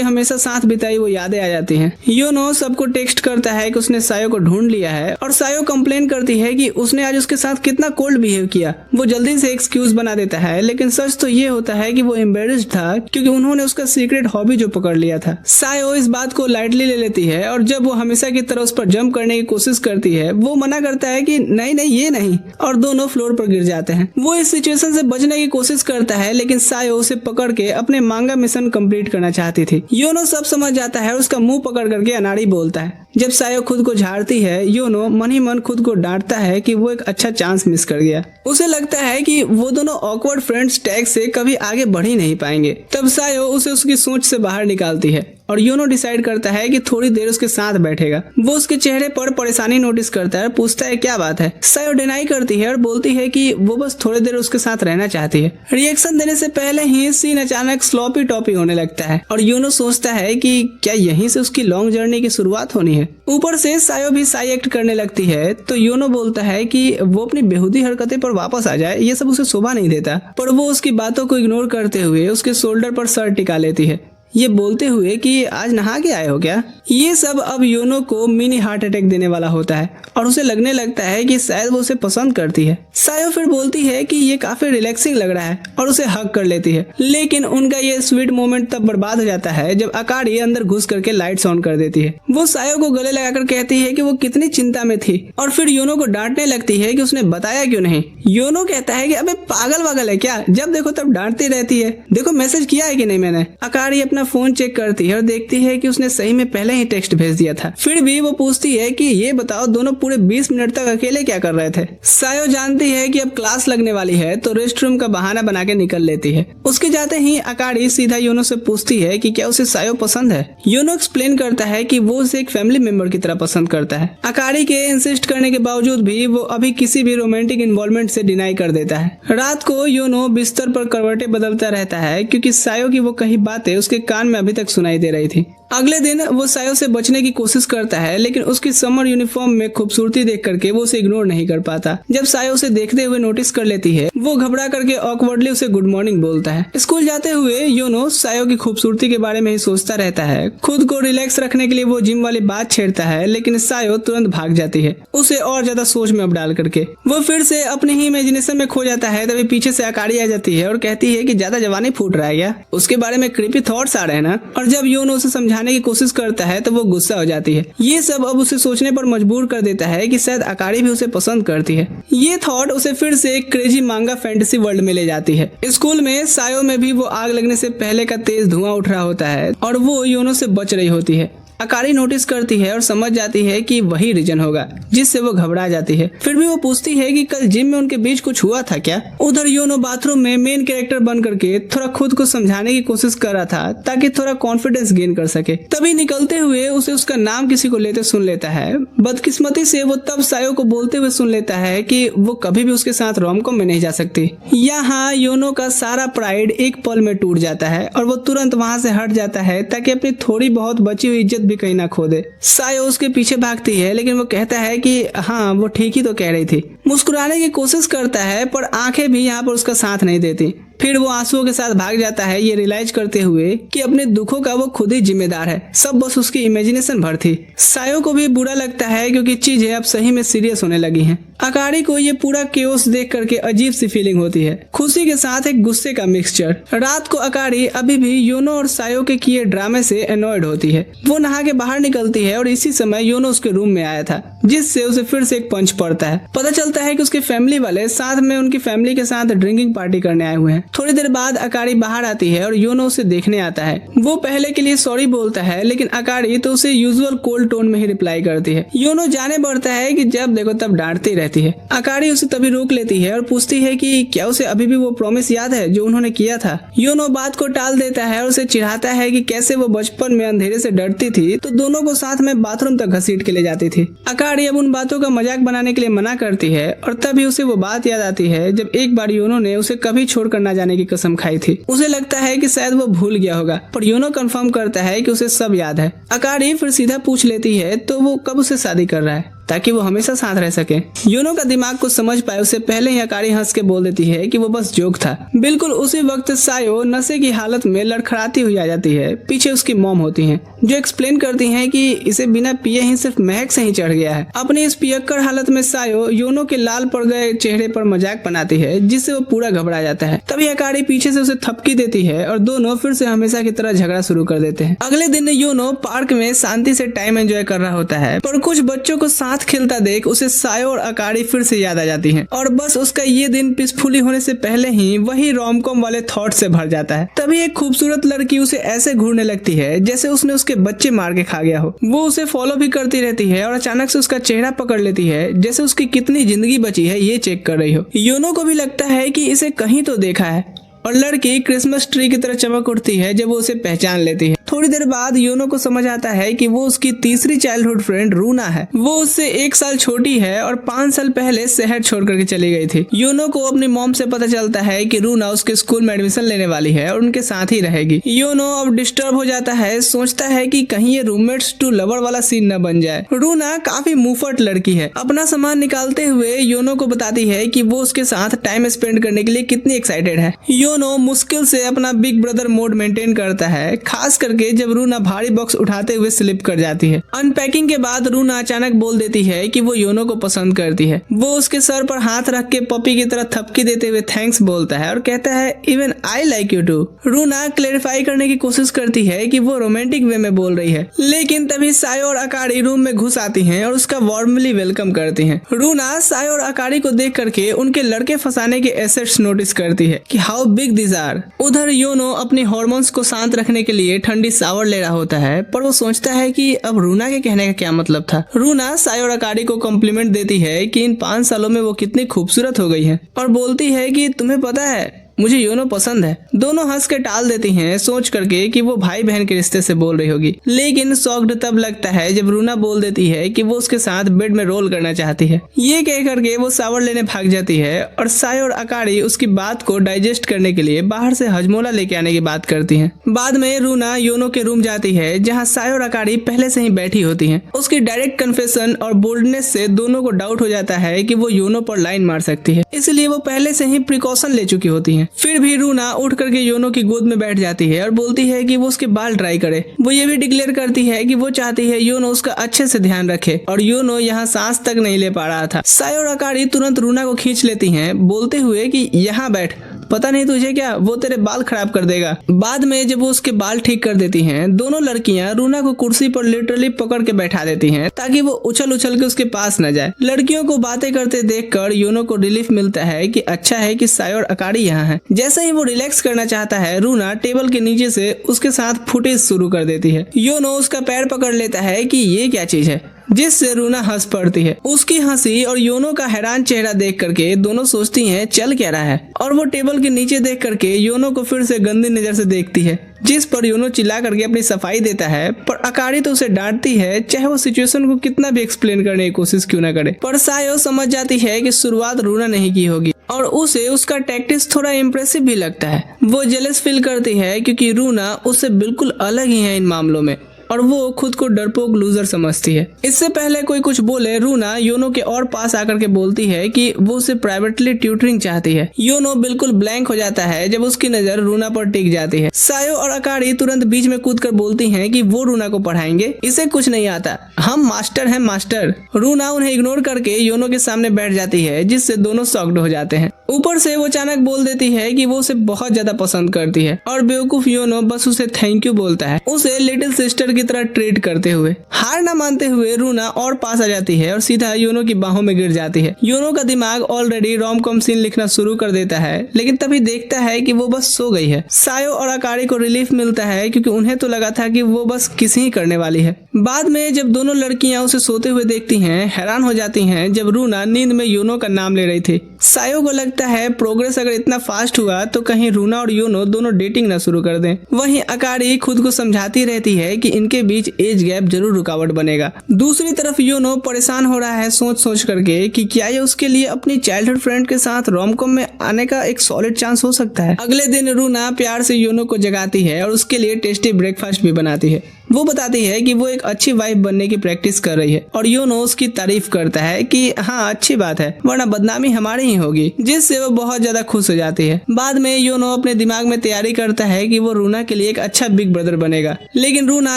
हमेशा साथ बिताई वो यादें आ जाती हैं। योनो सबको टेक्स्ट करता है कि उसने सायो को ढूंढ लिया है और सायो कंप्लेन करती है कि उसने आज उसके साथ कितना कोल्ड बिहेव किया। वो जल्दी से एक्सक्यूज बना देता है, लेकिन सच तो ये होता है कि वो एम्बेरेस्ड था क्योंकि उन्होंने उसका सीक्रेट हॉबी जो पकड़ लिया था। सायो इस बात को लाइटली ले लेती है और जब वो हमेशा की तरह उस पर जंप करने की कोशिश करती है, वो मना करता है कि नहीं ये नहीं, और दोनों फ्लोर पर गिर जाते हैं। वो इस सिचुएशन से बचने की कोशिश करता है, लेकिन सायो उसे पकड़ के अपने मांगा मिशन कंप्लीट करना चाहती थी। योनो सब समझ जाता है और उसका मुंह पकड़ करके अनाड़ी बोलता है। जब सायो खुद को झाड़ती है, योनो मन ही मन खुद को डांटता है कि वो एक अच्छा चांस मिस कर गया। उसे लगता है कि वो दोनों ऑकवर्ड फ्रेंड्स टैग से कभी आगे बढ़ ही नहीं पाएंगे। तब सायो उसे उसकी सोच से बाहर निकालती है और योनो डिसाइड करता है कि थोड़ी देर उसके साथ बैठेगा। वो उसके चेहरे पर परेशानी नोटिस करता है, पूछता है क्या बात है। सायो डिनाई करती है और बोलती है कि वो बस थोड़ी देर उसके साथ रहना चाहती है। रिएक्शन देने से पहले ही सीन अचानक स्लॉपी टॉपी होने लगता है और योनो सोचता है कि क्या यहीं से उसकी लॉन्ग जर्नी की शुरुआत होनी है। ऊपर से सायो भी साई एक्ट करने लगती है, तो योनो बोलता है कि वो अपनी बेहुदी हरकतें पर वापस आ जाए, ये सब उसे शोभा नहीं देता। पर वो उसकी बातों को इग्नोर करते हुए उसके शोल्डर पर सर टिका लेती है, ये बोलते हुए कि आज नहा के आए हो क्या। ये सब अब योनो को मिनी हार्ट अटैक देने वाला होता है और उसे लगने लगता है कि शायद वो उसे पसंद करती है। सायो फिर बोलती है कि ये काफी रिलैक्सिंग लग रहा है और उसे हग कर लेती है, लेकिन उनका ये स्वीट मोमेंट तब बर्बाद हो जाता है जब अकारी अंदर घुस करके लाइट्स ऑन कर देती है। वो सायो को गले लगाकर कहती है कि वो कितनी चिंता में थी और फिर योनो को डांटने लगती है कि उसने बताया क्यों नहीं। योनो कहता है कि अबे पागल वागल है क्या, जब देखो तब डांटती रहती है, देखो मैसेज किया है कि नहीं मैंने। अकारी अपना फोन चेक करती है और देखती है कि उसने सही में पहले ही टेक्स्ट भेज दिया था। फिर भी वो पूछती है कि ये बताओ दोनों पूरे 20 मिनट तक अकेले क्या कर रहे थे। सायो जानती है कि अब क्लास लगने वाली है तो रेस्ट रूम का बहाना बना के निकल लेती है। उसके जाते ही अकारी सीधा योनो से पूछती है कि क्या उसे सायो पसंद है। योनो एक्सप्लेन करता है कि वो उसे एक फैमिली मेंबर की तरह पसंद करता है। अकारी के इंसिस्ट करने के बावजूद भी वो अभी किसी भी रोमांटिक इन्वॉल्वमेंट से डिनाई कर देता है। रात को योनो बिस्तर पर करवटें बदलता रहता है क्योंकि सायो की वो कही बातें उसके कान में अभी तक सुनाई दे रही थी। अगले दिन वो सायो से बचने की कोशिश करता है, लेकिन उसकी समर यूनिफॉर्म में खूबसूरती देख करके वो उसे इग्नोर नहीं कर पाता। जब सायो उसे देखते हुए नोटिस कर लेती है, वो घबरा करके ऑकवर्डली उसे गुड मॉर्निंग बोलता है। स्कूल जाते हुए योनो सायो की खूबसूरती के बारे में ही सोचता रहता है। खुद को रिलैक्स रखने के लिए वो जिम वाली बात छेड़ता है, लेकिन सायो तुरंत भाग जाती है, उसे और ज्यादा सोच में अब डाल करके। वो फिर से अपने ही इमेजिनेशन में खो जाता है। तभी पीछे से अकारी आ जाती है और कहती है कि ज्यादा जवानी फूट रहा है क्या, उसके बारे में क्रीपी थॉट्स आ रहे हैं ना। और जब योनो उसे समझाने की कोशिश करता है तो वो गुस्सा हो जाती है। ये सब अब उसे सोचने पर मजबूर कर देता है कि शायद अकारी भी उसे पसंद करती है। ये थॉट उसे फिर से एक क्रेजी मांगा फैंटेसी वर्ल्ड में ले जाती है। स्कूल में सायो में भी वो आग लगने से पहले का तेज धुआं उठ रहा होता है और वो योनो से बच रही होती है। अकारी नोटिस करती है और समझ जाती है कि वही रीजन होगा जिससे वो घबरा जाती है। फिर भी वो पूछती है कि कल जिम में उनके बीच कुछ हुआ था क्या। उधर योनो बाथरूम में मेन कैरेक्टर बन करके थोड़ा खुद को समझाने की कोशिश कर रहा था ताकि थोड़ा कॉन्फिडेंस गेन कर सके। तभी निकलते हुए उसे उसका नाम किसी को लेते सुन लेता है। बदकिस्मती से वो तब सायो को बोलते हुए सुन लेता है कि वो कभी भी उसके साथ रोमकॉम में नहीं जा सकती। यहाँ योनो का सारा प्राइड एक पल में टूट जाता है और वो तुरंत वहाँ से हट जाता है ताकि अपनी थोड़ी बहुत बची हुई इज्जत भी कहीं ना खो दे। सायो उसके पीछे भागती है लेकिन वो कहता है कि हाँ वो ठीक ही तो कह रही थी। मुस्कुराने की कोशिश करता है पर आंखें भी यहाँ पर उसका साथ नहीं देती। फिर वो आंसुओं के साथ भाग जाता है, ये रियलाइज करते हुए कि अपने दुखों का वो खुद ही जिम्मेदार है, सब बस उसकी इमेजिनेशन भर थी। सायो को भी बुरा लगता है क्योंकि चीजें अब सही में सीरियस होने लगी हैं। अकारी को ये पूरा केओस देख करके अजीब सी फीलिंग होती है, खुशी के साथ एक गुस्से का मिक्सचर। रात को अकारी अभी भी योनो और सायो के किए ड्रामे से एनॉयड होती है। वो नहा के बाहर निकलती है और इसी समय योनो उसके रूम में आया था, जिससे उसे फिर से एक पंच पड़ता है। पता चलता है कि उसके फैमिली वाले साथ में उनकी फैमिली के साथ ड्रिंकिंग पार्टी करने आए हुए हैं। थोड़ी देर बाद अकारी बाहर आती है और योनो उसे देखने आता है। वो पहले के लिए सॉरी बोलता है लेकिन अकारी तो उसे यूजुअल कोल्ड टोन में ही रिप्लाई करती है। योनो जाने बढ़ता है कि जब देखो तब डांटती रहती है। अकारी उसे तभी रोक लेती है और पूछती है कि क्या उसे अभी भी वो प्रॉमिस याद है जो उन्होंने किया था। योनो बात को टाल देता है और उसे चिढ़ाता है कि कैसे वो बचपन में अंधेरे से डरती थी तो दोनों को साथ में बाथरूम तक घसीट के ले जाती थी। अकारी अब उन बातों का मजाक बनाने के लिए मना करती है और तभी उसे वो बात याद आती है जब एक बार योनो ने उसे कभी छोड़कर ना जाने की कसम खाई थी। उसे लगता है कि शायद वो भूल गया होगा पर योनो कंफर्म करता है कि उसे सब याद है। अकारी फिर सीधा पूछ लेती है तो वो कब उसे शादी कर रहा है ताकि वो हमेशा साथ रह सके। योनो का दिमाग कुछ समझ पाए उससे पहले ही अकारी हंस के बोल देती है कि वो बस जोक था। बिल्कुल उसी वक्त सायो नशे की हालत में लड़खड़ाती हुई आ जाती है। पीछे उसकी मॉम होती हैं जो एक्सप्लेन करती हैं कि इसे बिना पिए ही सिर्फ महक से ही चढ़ गया है। अपनी इस पियक्कड़ हालत में सायो योनो के लाल पड़ गए चेहरे पर मजाक बनाती है जिससे वो पूरा घबरा जाता है। तभी अकारी पीछे से उसे थपकी देती है और दोनों फिर से हमेशा की तरह झगड़ा शुरू कर देते हैं। अगले दिन योनो पार्क में शांति से टाइम एंजॉय कर रहा होता है पर कुछ बच्चों को साथ खेलता देख उसे सायो और अकारी फिर से याद आ जाती हैं और बस उसका ये दिन पीसफुली होने से पहले ही वही रोमकॉम वाले थॉट से भर जाता है। तभी एक खूबसूरत लड़की उसे ऐसे घूरने लगती है जैसे उसने उसके बच्चे मार के खा गया हो। वो उसे फॉलो भी करती रहती है और अचानक से उसका चेहरा पकड़ लेती है जैसे उसकी कितनी जिंदगी बची है ये चेक कर रही हो। योनो को भी लगता है कि इसे कहीं तो देखा है और लड़की क्रिसमस ट्री की तरह चमक उठती है जब वो उसे पहचान लेती है। थोड़ी देर बाद योनो को समझ आता है कि वो उसकी तीसरी चाइल्डहुड फ्रेंड रूना है। वो उससे 1 साल छोटी है और 5 साल पहले शहर छोड़ करके चली गई थी। योनो को अपनी मॉम से पता चलता है कि रूना उसके स्कूल में एडमिशन लेने वाली है और उनके साथ ही रहेगी। योनो अब डिस्टर्ब हो जाता है, सोचता है कि कहीं ये रूममेट्स टू लवर वाला सीन न बन जाए। रूना काफी मुंहफट लड़की है। अपना सामान निकालते हुए योनो को बताती है कि वो उसके साथ टाइम स्पेंड करने के लिए कितनी एक्साइटेड है। योनो मुश्किल से अपना बिग ब्रदर मोड मेंटेन करता है, खास करके जब रूना भारी बॉक्स उठाते हुए स्लिप कर जाती है। अनपैकिंग के बाद रूना अचानक बोल देती है कि वो योनो को पसंद करती है। वो उसके सर पर हाथ रख के पपी की तरह थपकी देते हुए थैंक्स बोलता है और कहता है even I like you too. Runa clarify करने की कोशिश करती है कि वो रोमांटिक वे में बोल रही है, लेकिन तभी सायो और अकारी रूम में घुस आती हैं और उसका वार्मली वेलकम करती हैं। रूना सायो और अकारी को देख करके उनके लड़के फंसाने के एसेट्स नोटिस करती है कि हाउ बिग दिस आर। उधर योनो अपनी हार्मोन्स को शांत रखने के लिए ठंडी शावर ले रहा होता है पर वो सोचता है कि अब रूना के कहने का क्या मतलब था। रूना सायो और अकारी को कॉम्प्लीमेंट देती है कि इन 5 सालों में वो कितनी खूबसूरत हो गई है और बोलती है कि तुम्हें पता है मुझे योनो पसंद है। दोनों हंस के टाल देती हैं सोच करके कि वो भाई बहन के रिश्ते से बोल रही होगी, लेकिन शॉक्ड तब लगता है जब रूना बोल देती है कि वो उसके साथ बेड में रोल करना चाहती है। ये कह करके वो शावर लेने भाग जाती है और सायो और अकारी उसकी बात को डाइजेस्ट करने के लिए बाहर से हजमोला लेके आने की बात करती हैं। बाद में रूना योनो के रूम जाती है जहाँ सायो और अकारी पहले से ही बैठी होती है। उसकी डायरेक्ट कन्फेशन और बोल्डनेस से दोनों को डाउट हो जाता है कि वो योनो पर लाइन मार सकती है, इसलिए वो पहले से ही प्रिकॉशन ले चुकी होती है। फिर भी रूना उठ करके योनो की गोद में बैठ जाती है और बोलती है कि वो उसके बाल ट्राई करे। वो ये भी डिक्लेयर करती है कि वो चाहती है योनो उसका अच्छे से ध्यान रखे और योनो यहाँ सांस तक नहीं ले पा रहा था। सायो और अकारी तुरंत रूना को खींच लेती हैं बोलते हुए कि यहाँ बैठ, पता नहीं तुझे क्या, वो तेरे बाल खराब कर देगा। बाद में जब वो उसके बाल ठीक कर देती हैं, दोनों लड़कियां रूना को कुर्सी पर लिटरली पकड़ के बैठा देती हैं ताकि वो उछल उछल के उसके पास न जाए। लड़कियों को बातें करते देखकर योनो को रिलीफ मिलता है कि अच्छा है कि सायो और अकारी यहाँ है। जैसे ही वो रिलैक्स करना चाहता है, रूना टेबल के नीचे से उसके साथ फुटेज शुरू कर देती है। योनो उसका पैर पकड़ लेता है कि ये क्या चीज है, जिससे रूना हंस पड़ती है। उसकी हंसी और योनो का हैरान चेहरा देख करके दोनों सोचती हैं चल क्या रहा है, और वो टेबल के नीचे देख करके योनो को फिर से गंदी नजर से देखती है, जिस पर योनो चिल्ला करके अपनी सफाई देता है। पर अकारी तो उसे डांटती है, चाहे वो सिचुएशन को कितना भी एक्सप्लेन करने की कोशिश क्यों ना करे। पर सायो समझ जाती है कि शुरुआत रूना नहीं की होगी और उसे उसका टैक्टिक्स थोड़ा इम्प्रेसिव भी लगता है। वो जेलस फील करती है क्योंकि रूना उससे बिल्कुल अलग ही है इन मामलों में। और वो खुद को डरपोक लूजर समझती है। इससे पहले कोई कुछ बोले, रूना योनो के और पास आकर के बोलती है कि वो उसे प्राइवेटली ट्यूटरिंग चाहती है। योनो बिल्कुल ब्लैंक हो जाता है जब उसकी नजर रूना पर टिक जाती है। सायो और अकारी तुरंत बीच में कूदकर बोलती हैं कि वो रूना को पढ़ाएंगे, इसे कुछ नहीं आता, हम मास्टर हैं मास्टर। रूना उन्हें इग्नोर करके योनो के सामने बैठ जाती है, जिससे दोनों शॉक्ड हो जाते हैं। ऊपर से वो अचानक बोल देती है कि वो उसे बहुत ज्यादा पसंद करती है और बेवकूफ योनो बस उसे थैंक यू बोलता है, उसे लिटिल सिस्टर की तरह ट्रीट करते हुए। हार न मानते हुए रूना और पास आ जाती है और सीधा योनो की बाहों में गिर जाती है। योनो का दिमाग ऑलरेडी रोम कॉम सीन लिखना शुरू कर देता है, लेकिन तभी देखता है कि वो बस सो गई है। सायो और अकारी को रिलीफ मिलता है क्योंकि उन्हें तो लगा था कि वो बस किसी ही करने वाली है। बाद में जब दोनों लड़कियां उसे सोते हुए देखती हैं, हैरान हो जाती हैं जब रूना नींद में योनो का नाम ले रही थी। सायो को लगता है प्रोग्रेस अगर इतना फास्ट हुआ तो कहीं रूना और योनो दोनों डेटिंग ना शुरू कर दें। वहीं अकारी खुद को समझाती रहती है कि इनके बीच एज गैप जरूर रुकावट बनेगा। दूसरी तरफ योनो परेशान हो रहा है सोच करके कि क्या ये उसके लिए अपनी चाइल्डहुड फ्रेंड के साथ रोमकॉम में आने का एक सॉलिड चांस हो सकता है। अगले दिन रूना प्यार से योनो को जगाती है और उसके लिए टेस्टी ब्रेकफास्ट भी बनाती है। वो बताती है कि वो एक अच्छी वाइफ बनने की प्रैक्टिस कर रही है और योनो उसकी तारीफ करता है कि हाँ अच्छी बात है, वरना बदनामी हमारी ही होगी, जिससे वो बहुत ज्यादा खुश हो जाती है। बाद में योनो अपने दिमाग में तैयारी करता है कि वो रूना के लिए एक अच्छा बिग ब्रदर बनेगा, लेकिन रूना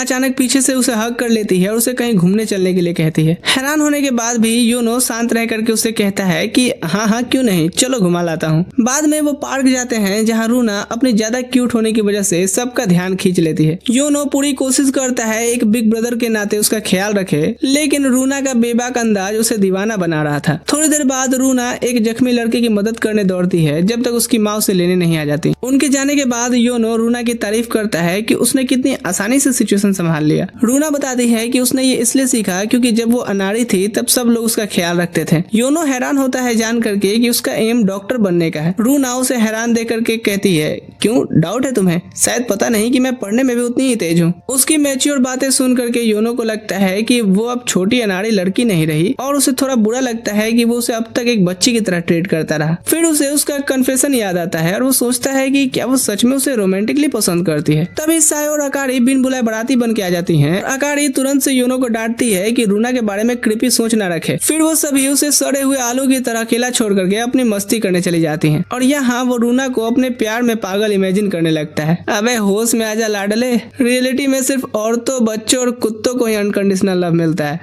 अचानक पीछे से उसे हग कर लेती है और उसे कहीं घूमने चलने के लिए कहती है। हैरान होने के बाद भी योनो शांत रह करके उसे कहता है कि हाँ क्यों नहीं, चलो घुमा लाता हूँ। बाद में वो पार्क जाते हैं जहाँ रूना अपनी ज्यादा क्यूट होने की वजह से सबका ध्यान खींच लेती है। योनो पूरी कोशिश करता है एक बिग ब्रदर के नाते उसका ख्याल रखे, लेकिन रूना का बेबाक अंदाज उसे दीवाना बना रहा था। थोड़ी देर बाद रूना एक जख्मी लड़के की मदद करने दौड़ती है जब तक उसकी माँ उसे लेने नहीं आ जाती। उनके जाने के बाद योनो रूना की तारीफ करता है कि उसने कितनी आसानी से सिचुएशन संभाल लिया। रूना बताती है कि उसने ये इसलिए सीखा क्योंकि जब वो अनाड़ी थी तब सब लोग उसका ख्याल रखते थे। योनो हैरान होता है जान करके कि उसका एम डॉक्टर बनने का है। रूना उसे हैरान देख करके कहती है, क्यों डाउट है तुम्हें? शायद पता नहीं कि मैं पढ़ने में भी उतनी ही तेज हूँ। उसकी मैच्योर बातें सुन करके योनो को लगता है कि वो अब छोटी अनाड़ी लड़की नहीं रही और उसे थोड़ा बुरा लगता है कि वो उसे अब तक एक बच्ची की तरह ट्रीट करता रहा। फिर उसे उसका कन्फेशन याद आता है और वो सोचता है कि क्या वो सच में उसे रोमांटिकली पसंद करती है। तभी सायो और अकारी बिन बुलाए बाराती बन के आ जाती हैं। अकारी तुरंत से योनो को डांटती है कि रूना के बारे में क्रीपी सोच ना रखे। फिर वो सभी उसे सड़े हुए आलू की तरह अकेला छोड़ करके अपनी मस्ती करने चली जाती हैं और यहाँ वो रूना को अपने प्यार में पागल इमेजिन करने लगता है। अबे होश में आजा लाडले, रियलिटी में सिर्फ औरतों, बच्चों और कुत्तों को ही अनकंडीशनल लव मिलता है।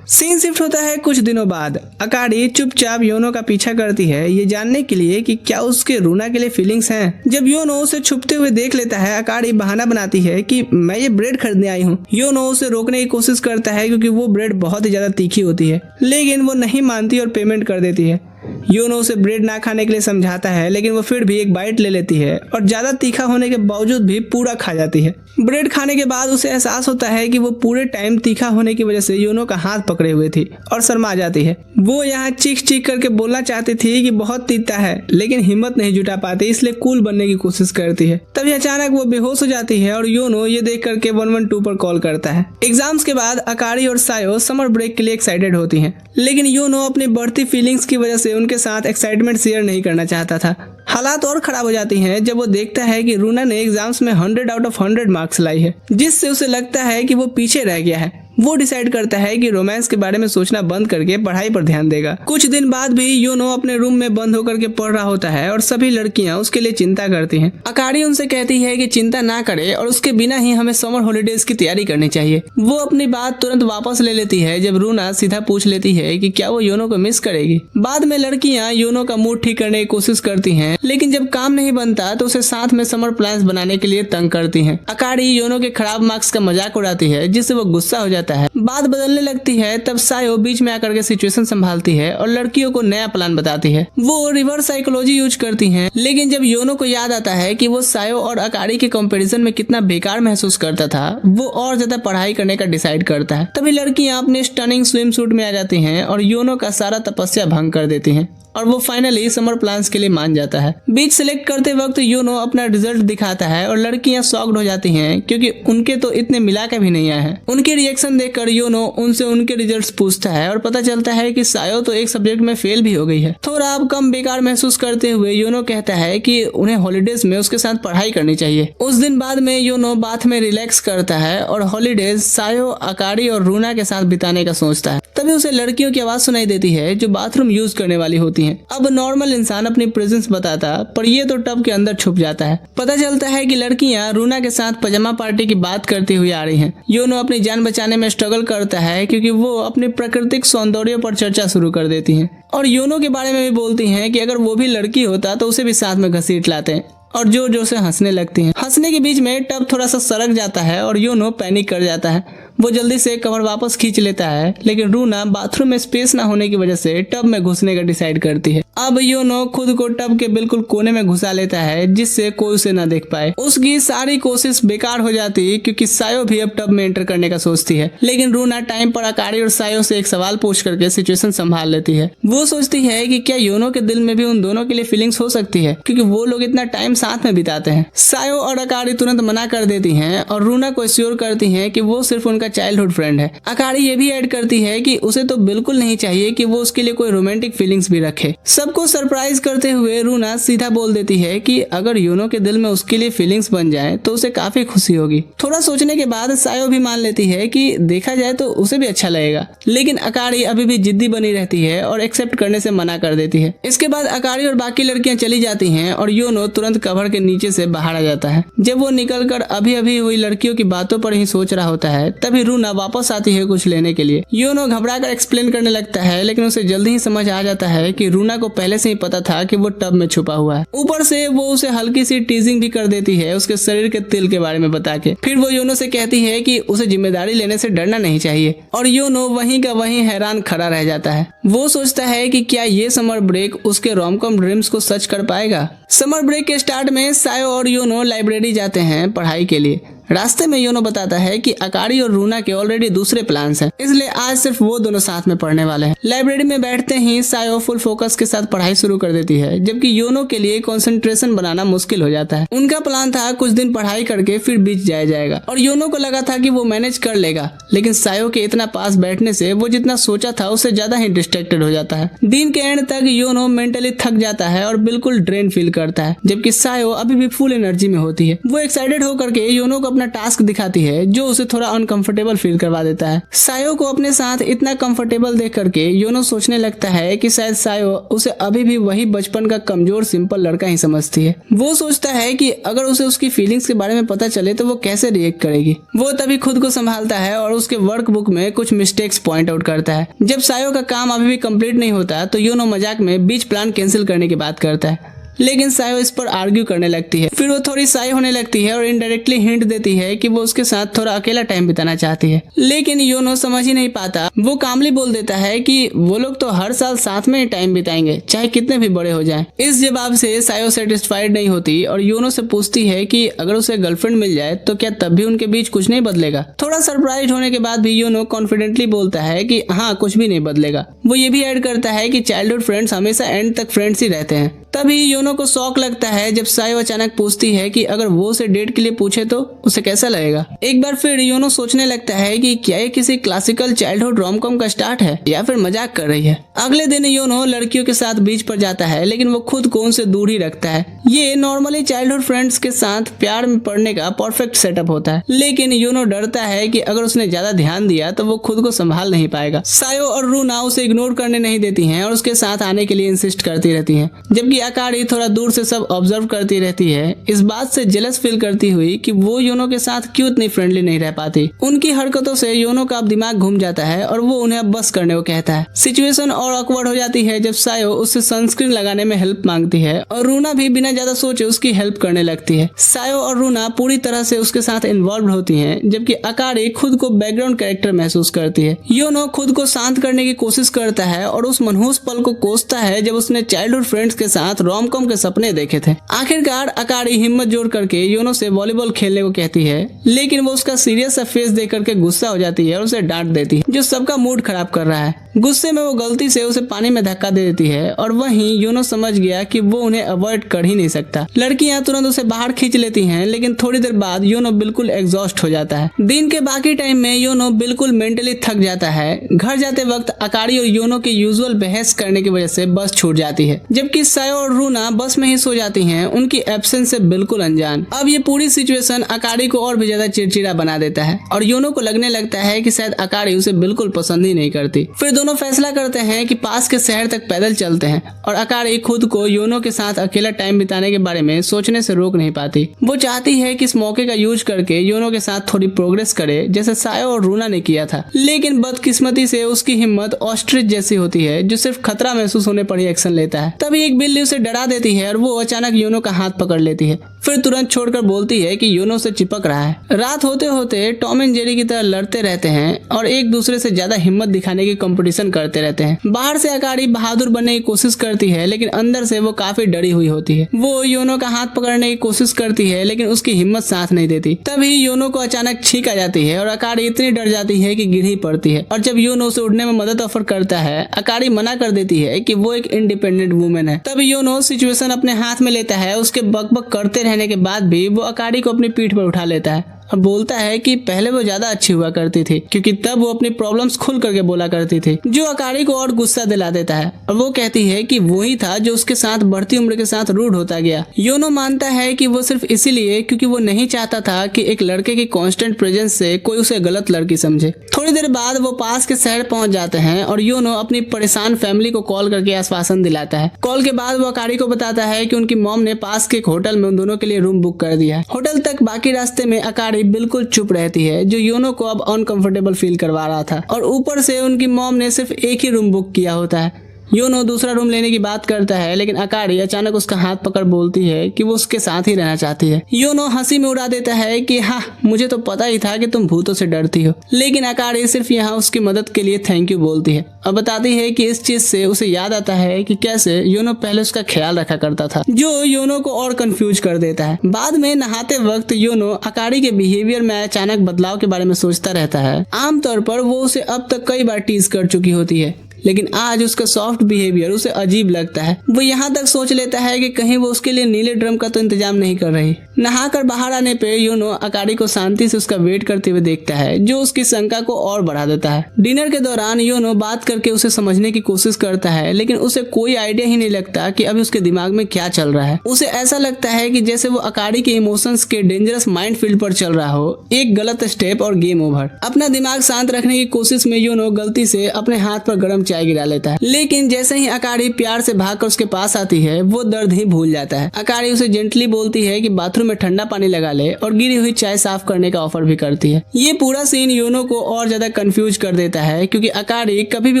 सीन शिफ्ट होता है कुछ दिनों बाद। अकारी चुपचाप योनो का पीछा करती है ये जानने के लिए कि क्या उसके रूना के लिए फीलिंग्स हैं। जब योनो उसे छुपते हुए देख लेता है, अकारी बहाना बनाती है कि मैं ये ब्रेड खरीदने आई हूँ। योनो उसे रोकने की कोशिश करता है क्योंकि वो ब्रेड बहुत ही ज्यादा तीखी होती है, लेकिन वो नहीं मानती और पेमेंट कर देती है। योनो उसे ब्रेड ना खाने के लिए समझाता है, लेकिन वो फिर भी एक बाइट ले लेती है और ज्यादा तीखा होने के बावजूद भी पूरा खा जाती है। ब्रेड खाने के बाद उसे एहसास होता है कि वो पूरे टाइम तीखा होने की वजह से योनो का हाथ पकड़े हुए थी और शर्मा जाती है। वो यहाँ चीख चीख करके बोलना चाहती थी कि बहुत तीता है, लेकिन हिम्मत नहीं जुटा पाती, इसलिए कूल बनने की कोशिश करती है। तभी अचानक वो बेहोश हो जाती है और योनो ये देख करके 112 पर कॉल करता है। एग्जाम्स के बाद अकारी और सायो समर ब्रेक के लिए एक्साइटेड होती हैं, लेकिन योनो अपनी बढ़ती फीलिंग्स की वजह से उनके साथ एक्साइटमेंट शेयर नहीं करना चाहता था। हालात और खराब हो जाती हैं जब वो देखता है कि रूना ने एग्जाम्स में 100 आउट ऑफ 100 मार्क्स लाई है, जिससे उसे लगता है कि वो पीछे रह गया है। वो डिसाइड करता है कि रोमांस के बारे में सोचना बंद करके पढ़ाई पर ध्यान देगा। कुछ दिन बाद भी योनो अपने रूम में बंद होकर के पढ़ रहा होता है और सभी लड़कियां उसके लिए चिंता करती हैं। अकारी उनसे कहती है कि चिंता ना करे और उसके बिना ही हमें समर हॉलीडेज की तैयारी करनी चाहिए। वो अपनी बात तुरंत वापस ले लेती है जब रूना सीधा पूछ लेती है कि क्या वो योनो को मिस करेगी। बाद में लड़कियां योनो का मूड ठीक करने की कोशिश करती हैं, लेकिन जब काम नहीं बनता तो उसे साथ में समर प्लान्स बनाने के लिए तंग करती हैं। अकारी योनो के खराब मार्क्स का मजाक उड़ाती है, जिससे वो गुस्सा हो जाता है। बात बदलने लगती है तब सायो बीच में आकर के सिचुएशन संभालती है और लड़कियों को नया प्लान बताती है। वो रिवर्स साइकोलॉजी यूज करती हैं, लेकिन जब योनो को याद आता है कि वो सायो और अकारी के कंपैरिजन में कितना बेकार महसूस करता था, वो और ज्यादा पढ़ाई करने का डिसाइड करता है। तभी लड़कियां अपने स्टनिंग स्विम सूट में आ जाती हैं और योनो का सारा तपस्या भंग कर देती हैं। और वो फाइनली समर प्लान्स के लिए मान जाता है। बीच सिलेक्ट करते वक्त योनो अपना रिजल्ट दिखाता है और लड़कियां शॉक्ड हो जाती हैं क्योंकि उनके तो इतने मिला के भी नहीं आए हैं। उनके रिएक्शन देखकर योनो उनसे उनके रिजल्ट्स पूछता है और पता चलता है कि सायो तो एक सब्जेक्ट में फेल भी हो गई है। थोड़ा अब कम बेकार महसूस करते हुए योनो कहता है कि उन्हें हॉलीडेज में उसके साथ पढ़ाई करनी चाहिए। उस दिन बाद में योनो बाथ में रिलैक्स करता है और हॉलीडेज सायो, अकारी और रूना के साथ बिताने का सोचता है। तभी उसे लड़कियों की आवाज सुनाई देती है जो बाथरूम यूज करने वाली होती हैं। अब नॉर्मल इंसान अपनी प्रेजेंस बताता, पर ये तो टब के अंदर छुप जाता है। पता चलता है कि लड़कियां रूना के साथ पजामा पार्टी की बात करती हुई आ रही हैं। योनो अपनी जान बचाने में स्ट्रगल करता है क्योंकि वो अपने प्राकृतिक सौंदर्य पर चर्चा शुरू कर देती हैं और योनो के बारे में भी बोलती हैं कि अगर वो भी लड़की होता तो उसे भी साथ में घसीट लाते हैं और जोर जोर से हंसने लगती हैं। हंसने के बीच में टब थोड़ा सा सरक जाता है और योनो पैनिक कर जाता है। वो जल्दी से कवर वापस खींच लेता है, लेकिन रूना बाथरूम में स्पेस ना होने की वजह से टब में घुसने का डिसाइड करती है। अब योनो खुद को टब के बिल्कुल कोने में घुसा लेता है जिससे कोई उसे ना देख पाए। उसकी सारी कोशिश बेकार हो जाती है क्योंकि सायो भी अब टब में एंटर करने का सोचती है, लेकिन रूना टाइम पर अकारी और सायो से एक सवाल पूछ करके सिचुएशन संभाल लेती है। वो सोचती है कि क्या योनो के दिल में भी उन दोनों के लिए फीलिंग्स हो सकती है क्योंकि वो लोग इतना टाइम साथ में बिताते हैं। सायो और अकारी तुरंत मना कर देती हैं और रूना को एश्योर करती हैं कि वो सिर्फ उनका चाइल्डहुड फ्रेंड है। अकारी ये भी ऐड करती है कि उसे तो बिल्कुल नहीं चाहिए कि वो उसके लिए कोई रोमांटिक फीलिंग्स भी रखे। सबको सरप्राइज करते हुए रूना सीधा बोल देती है कि अगर योनो के दिल में उसके लिए फीलिंग्स बन जाए तो उसे काफी खुशी होगी। थोड़ा सोचने के बाद सायो भी मान लेती है कि देखा जाए तो उसे भी अच्छा लगेगा, लेकिन अकारी अभी भी जिद्दी बनी रहती है और एक्सेप्ट करने से मना कर देती है। इसके बाद अकारी और बाकी लड़कियां चली जाती हैं और योनो तुरंत कवर के नीचे से बाहर आ जाता है। जब वो निकलकर अभी अभी हुई लड़कियों की बातों पर ही सोच रहा होता है तभी रूना वापस आती है कुछ लेने के लिए। योनो घबराकर एक्सप्लेन करने लगता है, लेकिन उसे जल्दी ही समझ आ जाता है कि रूना को पहले से ही पता था कि वो टब में छुपा हुआ है। ऊपर से वो उसे हल्की सी टीजिंग भी कर देती है उसके शरीर के तिल के बारे में बता के। फिर वो योनो से कहती है कि उसे जिम्मेदारी लेने से डरना नहीं चाहिए और योनो वहीं का वहीं हैरान खड़ा रह जाता है। वो सोचता है कि क्या ये समर ब्रेक उसके रोमकॉम ड्रीम्स को सच कर पाएगा। समर ब्रेक के स्टार्ट में सायो और योनो लाइब्रेरी जाते हैं पढ़ाई के लिए। रास्ते में योनो बताता है कि अकारी और रूना के ऑलरेडी दूसरे प्लान्स हैं, इसलिए आज सिर्फ वो दोनों साथ में पढ़ने वाले हैं। लाइब्रेरी में बैठते ही सायो फुल फोकस के साथ पढ़ाई शुरू कर देती है, जबकि योनो के लिए कंसंट्रेशन बनाना मुश्किल हो जाता है। उनका प्लान था कुछ दिन पढ़ाई करके फिर बीच जाएगा और योनो को लगा था कि वो मैनेज कर लेगा, लेकिन सायो के इतना पास बैठने से वो जितना सोचा था उससे ज्यादा ही डिस्ट्रैक्टेड हो जाता है। दिन के एंड तक योनो मेंटली थक जाता है और बिल्कुल ड्रेन फील करता है, जबकि सायो अभी भी फुल एनर्जी में होती है। वो एक्साइटेड होकर के योनो को टास्क दिखाती है जो उसे थोड़ा अनकंफर्टेबल फील करवा देता है। सायो को अपने साथ इतना कंफर्टेबल देख करके योनो सोचने लगता है कि शायद सायो उसे अभी भी वही बचपन का कमजोर सिंपल लड़का ही समझती है। वो सोचता है कि अगर उसे उसकी फीलिंग्स के बारे में पता चले तो वो कैसे रिएक्ट करेगी। वो तभी खुद को संभालता है और उसके वर्कबुक में कुछ मिस्टेक्स पॉइंट आउट करता है। जब सायो का काम अभी भी कंप्लीट नहीं होता तो योनो मजाक में बीच प्लान कैंसिल करने की बात करता है, लेकिन सायो इस पर आर्ग्यू करने लगती है। फिर वो थोड़ी साई होने लगती है और इनडायरेक्टली हिंट देती है कि वो उसके साथ थोड़ा अकेला टाइम बिताना चाहती है, लेकिन योनो समझ ही नहीं पाता। वो कामली बोल देता है कि वो लोग तो हर साल साथ में ही टाइम बिताएंगे, चाहे कितने भी बड़े हो जाएं। इस जवाब से सायो सेटिस्फाइड नहीं होती और योनो से पूछती है कि अगर उसे गर्लफ्रेंड मिल जाए तो क्या तब भी उनके बीच कुछ नहीं बदलेगा। थोड़ा सरप्राइज होने के बाद भी योनो कॉन्फिडेंटली बोलता है कि हाँ, कुछ भी नहीं बदलेगा। वो ये भी ऐड करता है कि चाइल्डहुड फ्रेंड्स हमेशा एंड तक फ्रेंड्स ही रहते हैं। तभी योनो को शौक लगता है जब सायो अचानक पूछती है कि अगर वो उसे डेट के लिए पूछे तो उसे कैसा लगेगा। एक बार फिर योनो सोचने लगता है कि क्या ये किसी क्लासिकल चाइल्डहुड रोमकॉम का स्टार्ट है या फिर मजाक कर रही है। अगले दिन योनो लड़कियों के साथ बीच पर जाता है, लेकिन वो खुद को उनसे दूर ही रखता है। ये नॉर्मली चाइल्डहुड फ्रेंड्स के साथ प्यार में पड़ने का परफेक्ट सेटअप होता है, लेकिन योनो डरता है कि अगर उसने ज्यादा ध्यान दिया तो वो खुद को संभाल नहीं पाएगा। सायो और रूना उसे इग्नोर करने नहीं देती हैं और उसके साथ आने के लिए इंसिस्ट करती रहती हैं, जबकि अकारी थोड़ा दूर से सब ऑब्जर्व करती रहती है, इस बात से जेलस फील करती हुई कि वो योनो के साथ क्यों इतनी फ्रेंडली नहीं रह पाती। उनकी हरकतों से योनो का अब दिमाग घूम जाता है और वो उन्हें अब बस करने को कहता है। सिचुएशन और ऑकवर्ड हो जाती है जब सायो उससे सनस्क्रीन लगाने में हेल्प मांगती है और रूना भी बिना ज्यादा सोचे उसकी हेल्प करने लगती है। सायो और रूना पूरी तरह से उसके साथ इन्वॉल्व होती हैं, जबकि अकारी खुद को बैकग्राउंड कैरेक्टर महसूस करती है। योनो खुद को शांत करने की कोशिश करता है और उस मनहूस पल को कोसता है जब उसने चाइल्डहुड फ्रेंड्स के साथ रोमकॉम के सपने देखे थे। आखिरकार अकारी हिम्मत जोड़ करके योनो से वॉलीबॉल खेलने को कहती है, लेकिन वो उसका सीरियस सा फेस देख करके गुस्सा हो जाती है और उसे डांट देती है, जो सबका मूड खराब कर रहा है। गुस्से में वो गलती से उसे पानी में धक्का दे देती है और वहीं योनो समझ गया कि वो उन्हें अवॉइड कर ही नहीं सकता। लड़कियां तुरंत उसे बाहर खींच लेती हैं, लेकिन थोड़ी देर बाद योनो बिल्कुल एग्जॉस्ट हो जाता है। दिन के बाकी टाइम में योनो बिल्कुल मेंटली थक जाता है। घर जाते वक्त अकारी और योनो के यूजुअल बहस करने की वजह से बस छूट जाती है, जबकि सायो और रूना बस में ही सो जाती हैं, उनकी एब्सेंस से बिल्कुल अनजान। अब ये पूरी सिचुएशन अकारी को और भी ज्यादा चिड़चिड़ा बना देता है और योनो को लगने लगता है कि शायद अकारी उसे बिल्कुल पसंद ही नहीं करती। फिर दोनों फैसला करते हैं कि पास के शहर तक पैदल चलते हैं और अकारी खुद को योनो के साथ अकेला टाइम बिताने के बारे में सोचने से रोक नहीं पाती। वो चाहती है कि इस मौके का यूज करके योनो के साथ थोड़ी प्रोग्रेस करे, जैसे सायो और रूना ने किया था। लेकिन बदकिस्मती से उसकी हिम्मत ऑस्ट्रिच जैसी होती है, जो सिर्फ खतरा महसूस होने पर ही एक्शन लेता है। तभी एक बिल्ली उसे डरा देती है और वो अचानक योनो का हाथ पकड़ लेती है, फिर तुरंत छोड़कर बोलती है कि योनो से चिपक रहा है। रात होते होते टॉम एंड जेरी की तरह लड़ते रहते हैं और एक दूसरे से ज्यादा हिम्मत दिखाने की कंपटीशन करते रहते हैं। बाहर से अकारी बहादुर बनने की कोशिश करती है, लेकिन अंदर से वो काफी डरी हुई होती है। वो योनो का हाथ पकड़ने की कोशिश करती है, लेकिन उसकी हिम्मत साथ नहीं देती। तभी योनो को अचानक छींक आ जाती है और अकारी इतनी डर जाती है कि गिर ही पड़ती है। और जब योनो उसे उड़ने में मदद ऑफर करता है, अकारी मना कर देती है कि वो एक इंडिपेंडेंट वुमेन है। तब योनो सिचुएशन अपने हाथ में लेता है। उसके बकबक करते रहने के बाद भी वो अकारी को अपनी पीठ पर उठा लेता है और बोलता है कि पहले वो ज्यादा अच्छी हुआ करती थी, क्योंकि तब वो अपनी प्रॉब्लम्स खुल करके बोला करती थी, जो अकारी को और गुस्सा दिला देता है। और वो कहती है कि वही था जो उसके साथ बढ़ती उम्र के साथ रूड होता गया। योनो मानता है कि वो सिर्फ इसीलिए क्योंकि वो नहीं चाहता था कि एक लड़के की कांस्टेंट प्रेजेंस से कोई उसे गलत लड़की समझे। थोड़ी देर बाद वो पास के शहर पहुंच जाते हैं और योनो अपनी परेशान फैमिली को कॉल करके आश्वासन दिलाता है। कॉल के बाद वो अकारी को बताता है कि उनकी मॉम ने पास के एक होटल में उन दोनों के लिए रूम बुक कर दिया है। होटल तक बाकी रास्ते में अकारी बिल्कुल चुप रहती है, जो योनो को अब अनकंफर्टेबल फील करवा रहा था। और ऊपर से उनकी मॉम ने सिर्फ एक ही रूम बुक किया होता है। योनो दूसरा रूम लेने की बात करता है, लेकिन अकारी अचानक उसका हाथ पकड़ बोलती है कि वो उसके साथ ही रहना चाहती है। योनो हंसी में उड़ा देता है कि हाँ, मुझे तो पता ही था कि तुम भूतों से डरती हो। लेकिन अकारी सिर्फ यहाँ उसकी मदद के लिए थैंक यू बोलती है और बताती है कि इस चीज से उसे याद आता है कि कैसे योनो पहले उसका ख्याल रखा करता था, जो योनो को और कंफ्यूज कर देता है। बाद में नहाते वक्त योनो अकारी के बिहेवियर में अचानक बदलाव के बारे में सोचता रहता है। आमतौर पर वो उसे अब तक कई बार टीज कर चुकी होती है, लेकिन आज उसका सॉफ्ट बिहेवियर उसे अजीब लगता है। वो यहाँ तक सोच लेता है कि कहीं वो उसके लिए नीले ड्रम का तो इंतजाम नहीं कर रही। नहाकर बाहर आने पे योनो अकारी को शांति से उसका वेट करते हुए देखता है, जो उसकी शंका को और बढ़ा देता है। डिनर के दौरान योनो बात करके उसे समझने की कोशिश करता है, लेकिन उसे कोई आइडिया ही नहीं लगता कि अभी उसके दिमाग में क्या चल रहा है। उसे ऐसा लगता है कि जैसे वो अकारी के इमोशंस के डेंजरस माइंड फील्ड पर चल रहा हो। एक गलत स्टेप और गेम ओवर। अपना दिमाग शांत रखने की कोशिश में योनो गलती से अपने हाथ पर गर्म चाय गिरा लेता है, लेकिन जैसे ही अकारी प्यार से भागकर उसके पास आती है, वो दर्द ही भूल जाता है। अकारी उसे जेंटली बोलती है कि बाथरूम में ठंडा पानी लगा ले और गिरी हुई चाय साफ करने का ऑफर भी करती है। ये पूरा सीन योनो को और ज्यादा कंफ्यूज कर देता है, क्योंकि अकारी कभी भी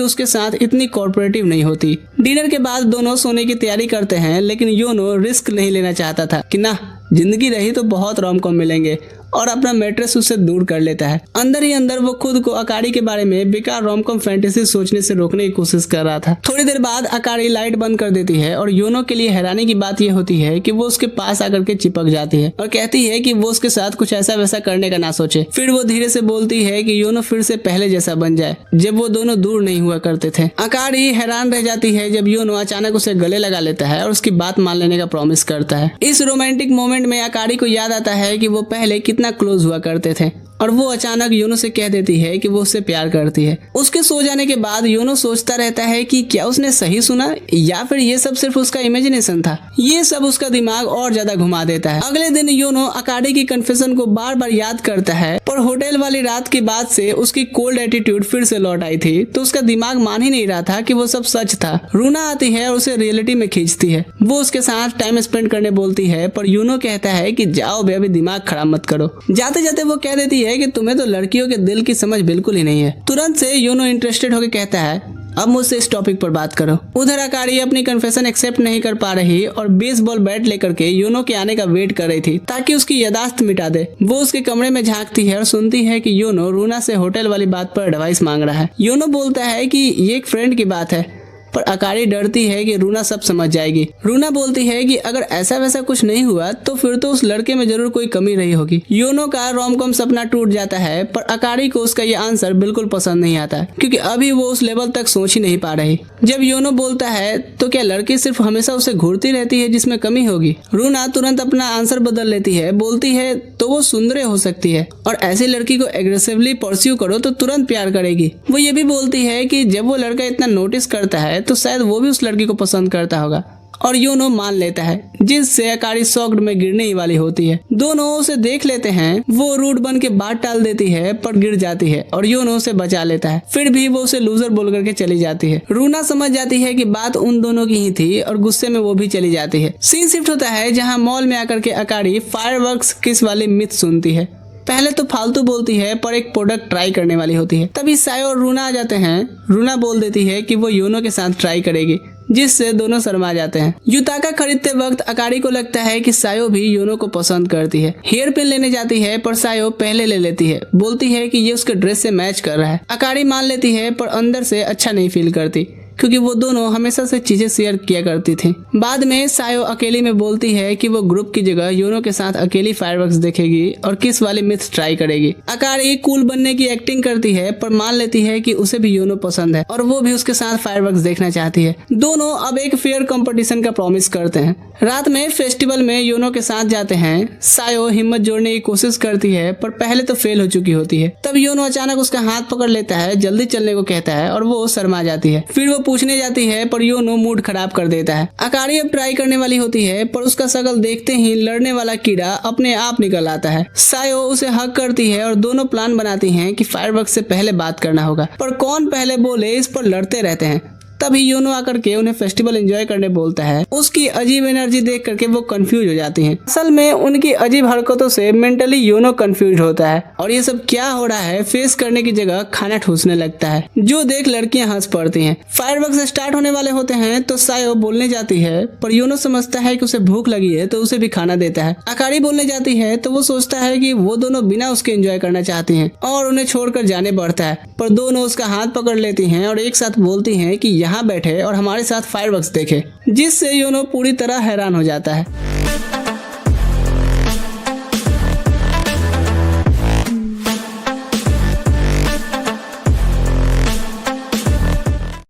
उसके साथ इतनी कोऑपरेटिव नहीं होती। डिनर के बाद दोनों सोने की तैयारी करते हैं, लेकिन योनो रिस्क नहीं लेना चाहता था कि ना, जिंदगी रही तो बहुत रोम-कॉम मिलेंगे, और अपना मैट्रेस उससे दूर कर लेता है। अंदर ही अंदर वो खुद को अकारी के बारे में बेकार रोम-कॉम फैंटेसी सोचने से रोकने की कोशिश कर रहा था। थोड़ी देर बाद अकारी लाइट बंद कर देती है और योनो के लिए हैरानी की बात यह होती है कि वो उसके पास आकर के चिपक जाती है और कहती है कि वो उसके साथ कुछ ऐसा वैसा करने का ना सोचे। फिर वो धीरे से बोलती है कि योनो फिर से पहले जैसा बन जाए, जब वो दोनों दूर नहीं हुआ करते थे। अकारी हैरान रह जाती है जब योनो अचानक उसे गले लगा लेता है और उसकी बात मान लेने का प्रॉमिस करता है। इस रोमांटिक मोमेंट में अकारी को याद आता है कि वो पहले कितना क्लोज हुआ करते थे, और वो अचानक योनो से कह देती है कि वो उससे प्यार करती है। उसके सो जाने के बाद योनो सोचता रहता है कि क्या उसने सही सुना या फिर ये सब सिर्फ उसका इमेजिनेशन था। ये सब उसका दिमाग और ज्यादा घुमा देता है। अगले दिन योनो अकारी की कन्फेशन को बार बार याद करता है, पर होटल वाली रात के बाद से उसकी कोल्ड एटीट्यूड फिर से लौट आई थी, तो उसका दिमाग मान ही नहीं रहा था कि वो सब सच था। रूना आती है और उसे रियलिटी में खींचती है। वो उसके साथ टाइम स्पेंड करने बोलती है, पर योनो कहता है कि जाओ बे, अभी दिमाग खराब मत करो। जाते जाते वो कह देती है कि तुम्हें तो लड़कियों के दिल की समझ बिल्कुल ही नहीं है। तुरंत से योनो इंटरेस्टेड होकर कहता है, अब मुझसे इस टॉपिक पर बात करो। उधर अकारी अपनी कन्फेशन एक्सेप्ट नहीं कर पा रही और बेसबॉल बैट लेकर के योनो के आने का वेट कर रही थी ताकि उसकी यादाश्त मिटा दे। वो उसके कमरे में झांकती है और सुनती है कि योनो रूना से होटल वाली बात पर एडवाइस मांग रहा है। योनो बोलता है कि ये एक फ्रेंड की बात है, पर अकारी डरती है कि रूना सब समझ जाएगी। रूना बोलती है कि अगर ऐसा वैसा कुछ नहीं हुआ तो फिर तो उस लड़के में जरूर कोई कमी रही होगी। योनो का रोम-कॉम सपना टूट जाता है, पर अकारी को उसका ये आंसर बिल्कुल पसंद नहीं आता क्योंकि अभी वो उस लेवल तक सोच ही नहीं पा रही। जब योनो बोलता है तो क्या लड़की सिर्फ हमेशा उसे घूरती रहती है जिसमें कमी होगी? रूना तुरंत अपना आंसर बदल लेती है, बोलती है तो वो सुंदर हो सकती है और ऐसी लड़की को एग्रेसिवली परस्यू करो तो तुरंत प्यार करेगी। वो ये भी बोलती है कि जब वो लड़का इतना नोटिस करता है तो शायद वो भी उस लड़की को पसंद करता होगा और योनो मान लेता है, जिससे अकारी शॉक्ड में गिरने ही वाली होती है। दोनों उसे देख लेते हैं, वो रूड बन के बात टाल देती है पर गिर जाती है और योनो उसे बचा लेता है। फिर भी वो उसे लूजर बोल करके चली जाती है। रूना समझ जाती है कि बात उन दोनों की ही थी और गुस्से में वो भी चली जाती है। सीन शिफ्ट होता है जहाँ मॉल में आकर के अकारी फायरवर्क्स किस वाली मिथ सुनती है। पहले तो फालतू बोलती है पर एक प्रोडक्ट ट्राई करने वाली होती है। तभी सायो और रूना आ जाते हैं। रूना बोल देती है कि वो योनो के साथ ट्राई करेगी, जिससे दोनों शर्मा जाते हैं। युताका खरीदते वक्त अकारी को लगता है कि सायो भी योनो को पसंद करती है। हेयर पिन लेने जाती है पर सायो पहले ले लेती है, बोलती है कि ये उसके ड्रेस से मैच कर रहा है। अकारी मान लेती है पर अंदर से अच्छा नहीं फील करती क्योंकि वो दोनों हमेशा से चीजें शेयर किया करती थी। बाद में सायो अकेली में बोलती है कि वो ग्रुप की जगह योनो के साथ अकेली फायरवर्क्स देखेगी और किस वाली मिथ ट्राई करेगी। अकारी कूल बनने की एक्टिंग करती है पर मान लेती है कि उसे भी योनो पसंद है और वो भी उसके साथ फायरवर्क्स देखना चाहती है। दोनों अब एक फेयर कंपटीशन का प्रॉमिस करते हैं। रात में फेस्टिवल में योनो के साथ जाते हैं। सायो हिम्मत जोड़ने की कोशिश करती है पर पहले तो फेल हो चुकी होती है। तब योनो अचानक उसका हाथ पकड़ लेता है, जल्दी चलने को कहता है और वो शर्मा जाती है। फिर वो पूछने जाती है पर योनो मूड खराब कर देता है। अकारी अब ट्राई करने वाली होती है पर उसका शक्ल देखते ही लड़ने वाला कीड़ा अपने आप निकल आता है। सायो उसे हक करती है और दोनों प्लान बनाती हैं कि फायरवर्क्स से पहले बात करना होगा, पर कौन पहले बोले इस पर लड़ते रहते हैं। तभी योनो आकर के उन्हें फेस्टिवल एंजॉय करने बोलता है। उसकी अजीब एनर्जी देख करके वो कंफ्यूज हो जाती हैं। असल में उनकी अजीब हरकतों से मेंटली योनो कंफ्यूज होता है और ये सब क्या हो रहा है फेस करने की जगह खाना ठूसने लगता है, जो देख लड़कियां हंस पड़ती हैं। फायरवर्क्स स्टार्ट होने वाले होते हैं तो सायो बोलने जाती है पर योनो समझता है कि उसे भूख लगी है तो उसे भी खाना देता है। अकारी बोलने जाती है तो वो सोचता है कि वो दोनों बिना उसके एंजॉय करना चाहती हैं और उन्हें छोड़कर जाने बढ़ता है, पर दोनों उसका हाथ पकड़ लेती हैं और एक साथ बोलती हैं कि यहाँ बैठे और हमारे साथ फायरवर्क्स देखे, जिससे योनो पूरी तरह हैरान हो जाता है।